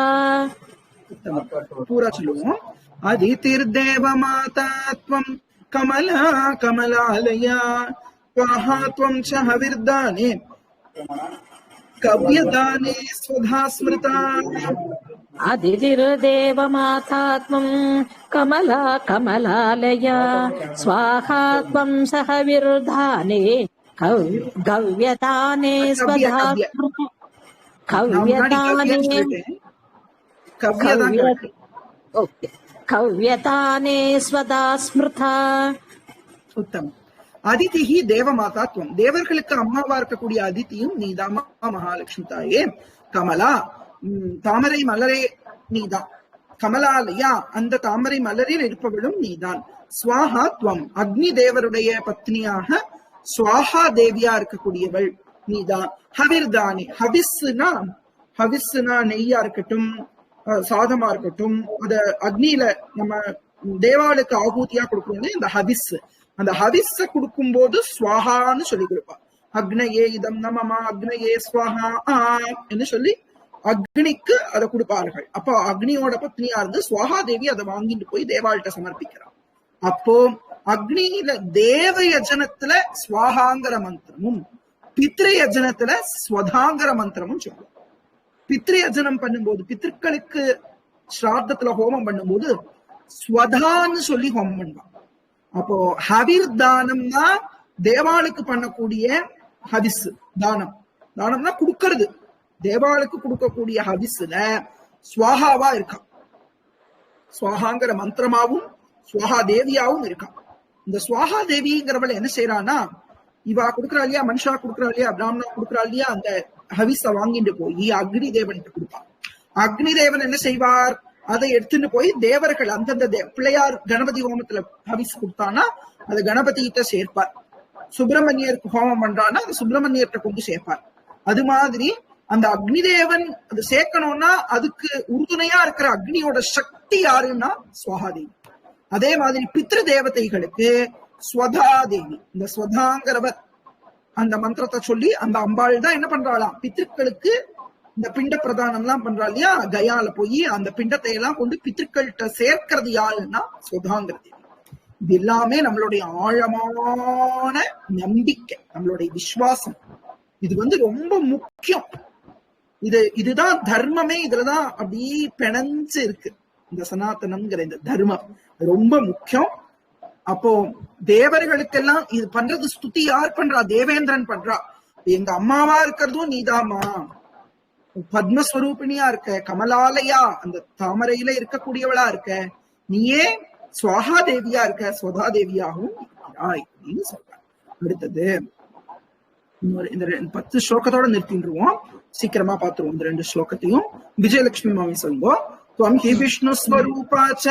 B: பூரா சொல்லுவோம். அதிதிர்தேவ மாதா த்வம் கமலா கமலாலயா ஸ்வாஹா த்வம் ச ஹவிர்தானே கவ்யதானே ஸ்வதா ஸ்மிருதா
E: அதிதிர்தேவமாதா த்வம் கமலா கமலாலயா ஸ்வாஹா த்வம் சஹவிர்தானே கவ்யதானே ஸ்வதா ஸ்மృతా கவ்யதானே ஓகே கவ்யதானே ஸ்வதா ஸ்மிருதா.
B: உத்தம். அதிதிஹி தேவமாதாத்வம், தேவர்களுக்கு அம்மாவா இருக்கக்கூடிய அதித்தியும் நீதான் மகாலட்சுமி தாயே. கமலா தாமரை மலரே நீதான். கமலாலயா அந்த தாமரை மலரில் இருப்பவளும் நீதான். ஸ்வாஹா துவம் அக்னி தேவருடைய பத்னியாக ஸ்வாஹா தேவியா இருக்கக்கூடியவள் நீதான். ஹவிர்தானி ஹவிஸ்னா நெய்யா இருக்கட்டும் சாதமா இருக்கட்டும் அத அக்னியில நம்ம தேவாளுக்கு ஆகூதியா கொடுக்கணும். இந்த ஹவிஸ் அந்த ஹவிஸ கொடுக்கும் போது ஸ்வாஹான்னு சொல்லி கொடுப்பா. அக்னயே இதம் நமமா அக்னயே ஸ்வாஹா என்று சொல்லி அக்னிக்கு அதை கொடுப்பார்கள். அப்போ அக்னியோட பத்னியா இருந்து ஸ்வாஹா தேவி அதை வாங்கிட்டு போய் தேவாள்கிட்ட சமர்ப்பிக்கிறான். அப்போ அக்னியில தேவ யஜனத்துல ஸ்வாஹாங்கிற மந்திரமும் பித்ரு யஜனத்துல ஸ்வதாங்கிற மந்திரமும் சொல்லுவோம். பித்ரு யஜனம் பண்ணும்போது பித்ருக்களுக்கு ஸ்ராத்தத்துல ஹோமம் பண்ணும்போது ஸ்வதான்னு சொல்லி ஹோமம் பண்ணுவான். அப்போ ஹவிர் தானம்னா தேவாளுக்கு பண்ணக்கூடிய ஹவிஸ் தானம்னா கொடுக்கறது. தேவாளுக்கு கொடுக்கக்கூடிய ஹவிஸ்ல ஸ்வாஹாவா இருக்கான். ஸ்வாஹாங்கிற மந்திரமாவும் ஸ்வாஹா தேவியாவும் இருக்கான். இந்த ஸ்வாஹா தேவிங்கிறவள் என்ன செய்யறான்னா இவா கொடுக்குறா இல்லையா, மனுஷா கொடுக்குறா இல்லையா, பிராமணா கொடுக்குறா இல்லையா, அந்த ஹவிஸ வாங்கிட்டு போய் அக்னி தேவனுக்கு கொடுப்பான். அக்னி தேவன் என்ன செய்வார், அதை எடுத்துட்டு போய் தேவர்கள் அந்தந்த பிள்ளையார் கணபதி ஹோமத்துல ஹவிஸ் கொடுத்தானா அது கணபதி கிட்ட சேர்ப்பார். சுப்பிரமணியருக்கு ஹோமம் பண்றான்னா அது சுப்பிரமணியர்கிட்ட கொண்டு சேர்ப்பார். அது மாதிரி அந்த அக்னி தேவன் அது சேர்க்கணும்னா அதுக்கு உறுதுணையா இருக்கிற அக்னியோட சக்தி யாருன்னா ஸ்வஹாதேவி. அதே மாதிரி பித்ரு தேவதைகளுக்கு ஸ்வதாதேவி. இந்த ஸ்வதாங்கிறவர் அந்த மந்திரத்தை சொல்லி அந்த அம்பாள் தான் என்ன பண்றாளாம், பித்ருக்களுக்கு இந்த பிண்ட பிரதானம் எல்லாம் பண்றா இல்லையா, கயால போய் அந்த பிண்டத்தை எல்லாம் கொண்டு பித்ருக்கள்கிட்ட சேர்க்கிறது யாருன்னா ஸ்வதாங்கிறது. இது எல்லாமே நம்மளுடைய ஆழமான நம்பிக்கை, நம்மளுடைய விசுவாசம். இது வந்து ரொம்ப முக்கியம். இதுதான் தர்மமே. இதுலதான் அப்படியே பிணைஞ்சு இருக்கு இந்த சனாதனம்ங்கிற இந்த தர்மம் ரொம்ப முக்கியம். அப்போ தேவர்களுக்கெல்லாம் இது பண்றது ஸ்துதி யார் பண்றா, தேவேந்திரன் பண்றா. எங்க அம்மாவா இருக்கிறதும் நீதாமா, பத்மஸ்வரூபிணியா இருக்க, கமலாலயா அந்த தாமரையில இருக்கக்கூடியவளா இருக்க, நீயே ஸ்வாஹா தேவியா இருக்க, ஸ்வதா தேவியாகவும் இருக்கிறாய் அப்படின்னு சொல்ற. அடுத்தது இந்த 10 ஸ்லோகத்தோட நிறுத்திடுவோம், சீக்கிரமா பாத்துருவோம் இந்த 2 ஸ்லோகத்தையும். விஜயலட்சுமி மாமி சொல்லுவோம். त्वं हि विष्णुस्वरूपा च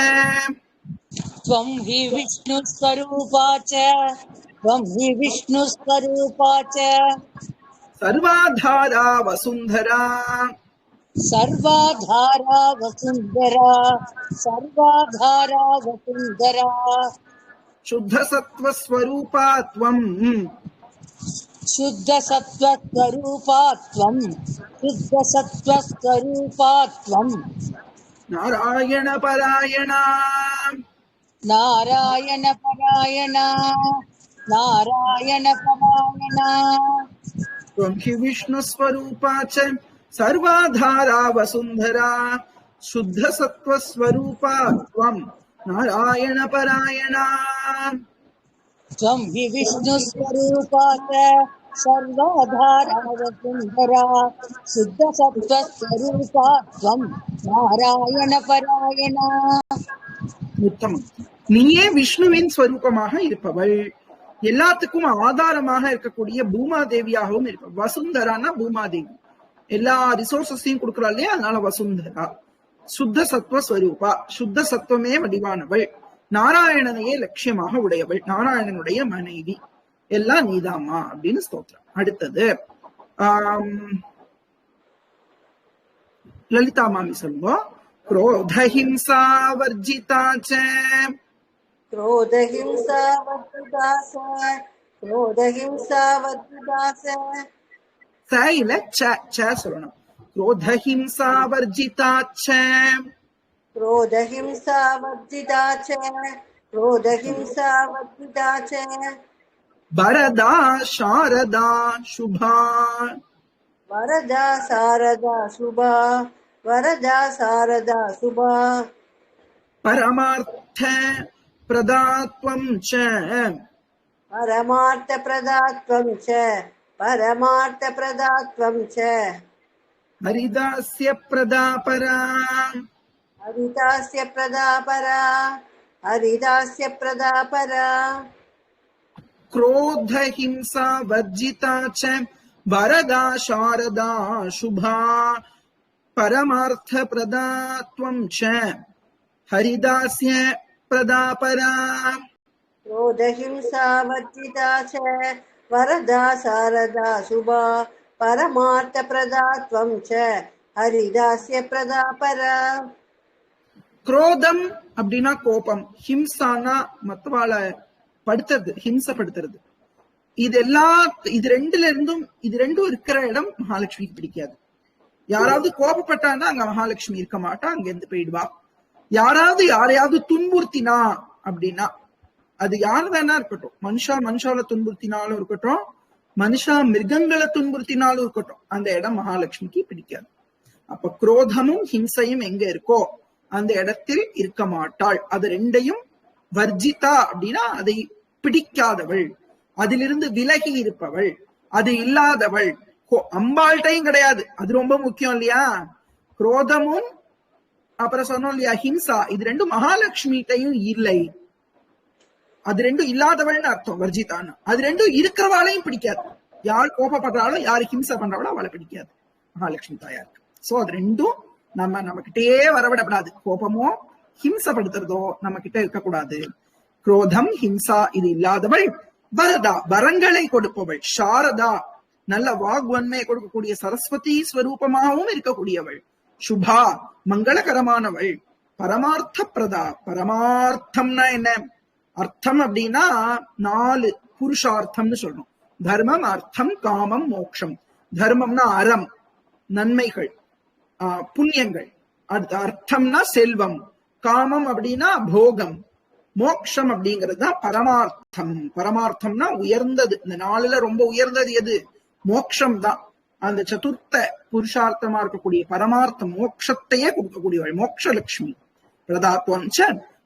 A: त्वं हि विष्णुस्वरूपा च त्वं हि विष्णुस्वरूपा च
B: सर्वाधारा वसुन्धरा
A: सर्वाधारा वसुन्धरा सर्वाधारा वसुन्धरा
B: शुद्धसत्त्वस्वरूपा त्वं
A: शुद्धसत्त्वस्वरूपा त्वं शुद्धसत्त्वस्वरूपा त्वं
B: नारायणपरायणा
A: नारायणपरायणा नारायणपरायणा
B: त्वं हि विष्णुस्वरूपा च सर्वाधारा वसुन्धरा शुद्धसत्त्वस्वरूपा त्वं नारायणपरायणा
A: त्वं हि विष्णुस्वरूपा च सर्वाधारा वसुन्धरा शुद्धसत्त्वस्वरूपा त्वं नारायणपरायणा
B: உத்தமம். நீயே விஷ்ணுவின் ஸ்வரூபமாக இருப்பவள், எல்லாத்துக்கும் ஆதாரமாக இருக்கக்கூடிய பூமாதேவியாகவும் இருப்பவள். வசுந்தரானா பூமாதேவி, எல்லா ரிசோர்சஸையும் கொடுக்குறா இல்லையா, அதனால வசுந்தரா. சுத்த சத்துவ ஸ்வரூபா, சுத்த சத்துவமே வடிவானவள், நாராயணனையே லட்சியமாக உடையவள், நாராயணனுடைய மனைவி, எல்லாம் நீதாமா அப்படின்னு ஸ்தோத்திரம். அடுத்தது லலிதா மாமி சொல்லுவோம். क्रोधहिंसा वर्जिता च,
C: क्रोधहिंसा वर्जिता च, क्रोधहिंसा वर्जिता च.
B: स இல்ல च சொல்லணும். क्रोधहिंसा वर्जिता च,
C: क्रोधहिंसा वर्जिता च, क्रोधहिंसा वर्जिता च.
B: वरदा शारदा शुभा,
C: वरदा शारदा शुभा, वरदा शारदा शुभा.
B: परमार्थ प्रदात्वं च,
C: परमार्थ प्रदात्वं च, परमार्थ प्रदात्वं च.
B: हरिदास्य प्रदापरा,
C: हरिदास्य प्रदापरा, हरिदास्य प्रदापरा.
B: क्रोधहिंसा वर्जिता च, वरदा शारदा शुभा, परमार्थ प्रदात्वं च, हरिदास्य प्रदापरा.
C: क्रोधहिंसा वर्जिता च, वरदा शारदा शुभा, परमार्थ प्रदात्वं च, हरिदास्य प्रदापरा.
B: क्रोधம் அப்படின்னா கோபம், ஹிம்சானா மத்தவாள படுத்துறது, ஹிம்சப்படுத்துறது. இது ரெண்டும் இருக்கிற இடம் மகாலட்சுமிக்கு பிடிக்காது. யாராவது கோபப்பட்டான்னா அங்க மகாலட்சுமி இருக்க மாட்டா, அங்க இருந்து போயிடுவா. யாராவது யாரையாவது துன்புறுத்தினா அப்படின்னா, அது யாரு வேணா இருக்கட்டும், மனுஷால துன்புறுத்தினாலும் இருக்கட்டும், மனுஷா மிருகங்களை துன்புறுத்தினாலும் இருக்கட்டும், அந்த இடம் மகாலட்சுமிக்கு பிடிக்காது. அப்ப குரோதமும் ஹிம்சையும் எங்க இருக்கோ அந்த இடத்தில் இருக்க மாட்டாள். அது ரெண்டையும் வர்ஜிதா அப்படின்னா அதை பிடிக்காதவள், அதிலிருந்து விலகி இருப்பவள், அது இல்லாதவள். அம்பாள்டையும் கிடையாது, அது ரொம்ப முக்கியம் இல்லையா. குரோதமும் அப்புறம் சொன்னோம் இல்லையா ஹிம்சா, இது ரெண்டும் மகாலட்சுமிட்டையும் இல்லை. அது ரெண்டும் இல்லாதவள்னு அர்த்தம் வர்ஜிதான்னு. அது ரெண்டும் இருக்கிறவாளையும் பிடிக்காது. யார் கோபப்படுறாலும் யாரு ஹிம்சை பண்றாளோ அவளை பிடிக்காது மகாலட்சுமி தாயாருக்கு. சோ அது ரெண்டும் நம்ம கிட்டே வரவிடப்படாது. கோபமோ ஹிம்சப்படுத்துறதோ நம்ம கிட்ட இருக்கக்கூடாது. குரோதம் ஹிம்சா இது இல்லாதவள். வரதா வரங்களை கொடுப்பவள். சாரதா நல்ல வாக்வன்மையை கொடுக்கக்கூடிய சரஸ்வதி ஸ்வரூபமாகவும் இருக்கக்கூடியவள். சுபா மங்களகரமானவள். பரமார்த்த பிரதா, பரமார்த்தம்னா என்ன அர்த்தம் அப்படின்னா 4 புருஷார்த்தம்னு சொல்லணும். தர்மம், அர்த்தம், காமம், மோட்சம். தர்மம்னா அறம், நன்மைகள், புண்ணியங்கள். அடுத்து அர்த்தம்னா செல்வம், காமம் அப்படின்னா போகம், மோக்ஷம் அப்படிங்கிறது தான் பரமார்த்தம். பரமார்த்தம்னா உயர்ந்தது. இந்த 4ல ரொம்ப உயர்ந்தது எது? மோக்ஷம் தான். அந்த சதுர்த்த புருஷார்த்தமா இருக்கக்கூடிய பரமார்த்தம் மோட்சத்தையே கொடுக்கக்கூடியவள் மோக்ஷலட்சுமி. பிரதாத்வம்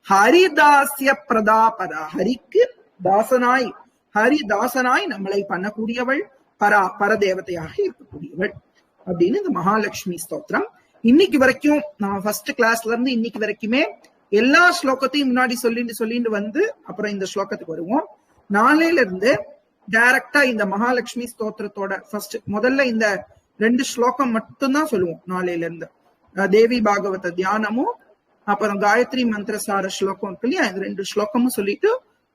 B: ஹரிதாசிய பிரதாபரா, ஹரிக்கு தாசனாய், ஹரிதாசனாய் நம்மளை பண்ணக்கூடியவள், பரதேவதையாக இருக்கக்கூடியவள் அப்படின்னு இந்த மகாலட்சுமி ஸ்தோத்திரம். இன்னைக்கு வரைக்கும் நான் ஃபர்ஸ்ட் கிளாஸ்ல இருந்து இன்னைக்கு வரைக்குமே எல்லா ஸ்லோகத்தையும் முன்னாடி சொல்லிட்டு வந்து அப்புறம் இந்த ஸ்லோகத்துக்கு வருவோம். நாளையில இருந்து டைரக்டா இந்த மகாலட்சுமி ஸ்தோத்திரத்தோட முதல்ல இந்த 2 ஸ்லோகம் மட்டும்தான் சொல்லுவோம். நாளையில இருந்து தேவி பாகவத தியானமும் அப்புறம் காயத்ரி மந்திரசார ஸ்லோகம் இருக்கு இல்லையா, இந்த 2 ஸ்லோகமும் சொல்லிட்டு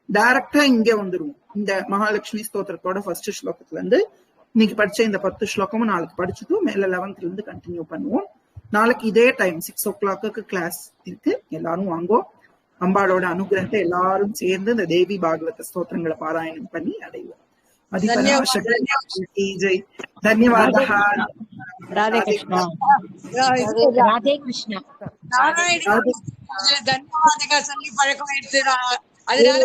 B: டைரக்டா இங்க வந்துருவோம். இந்த மகாலட்சுமி ஸ்தோத்திரத்தோட ஃபர்ஸ்ட் ஸ்லோகத்துல இருந்து இன்னைக்கு படிச்ச இந்த 10 ஸ்லோகமும் நாளைக்கு படிச்சுட்டு மேல 11th இருந்து கண்டினியூ பண்ணுவோம். நாளைக்கு இதே டைம் 6 o'clock கிளாஸ் இருக்கு. எல்லாரும் வாங்கோ. அம்பாளோட அனுகிரகத்தை எல்லாரும் சேர்ந்து இந்த தேவி பாகவத ஸ்தோத்திரங்களை பாராயணம் பண்ணி அடைவோம். தன்யவாத.
D: ராதே கிருஷ்ணா. ராதே கிருஷ்ணா.
A: தன்யவாதங்கள் சொல்லி பழக்கம் எடுத்து அதனால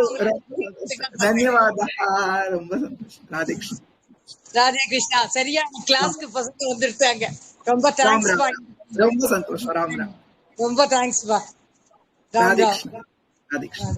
B: தன்யவாத. ரொம்ப சந்தோஷம். ராதே கிருஷ்ணா.
A: ராதே கிருஷ்ணா. சரியா கிளாஸ்க்கு பசங்க வந்துருக்காங்க. ரொம்ப தேங்க்ஸ்.
B: ரொம்ப சந்தோஷம். ராம் ராம்.
A: ரொம்ப தேங்க்ஸ் பா.
B: ராதே கிருஷ்ணா. ராதே கிருஷ்ணா.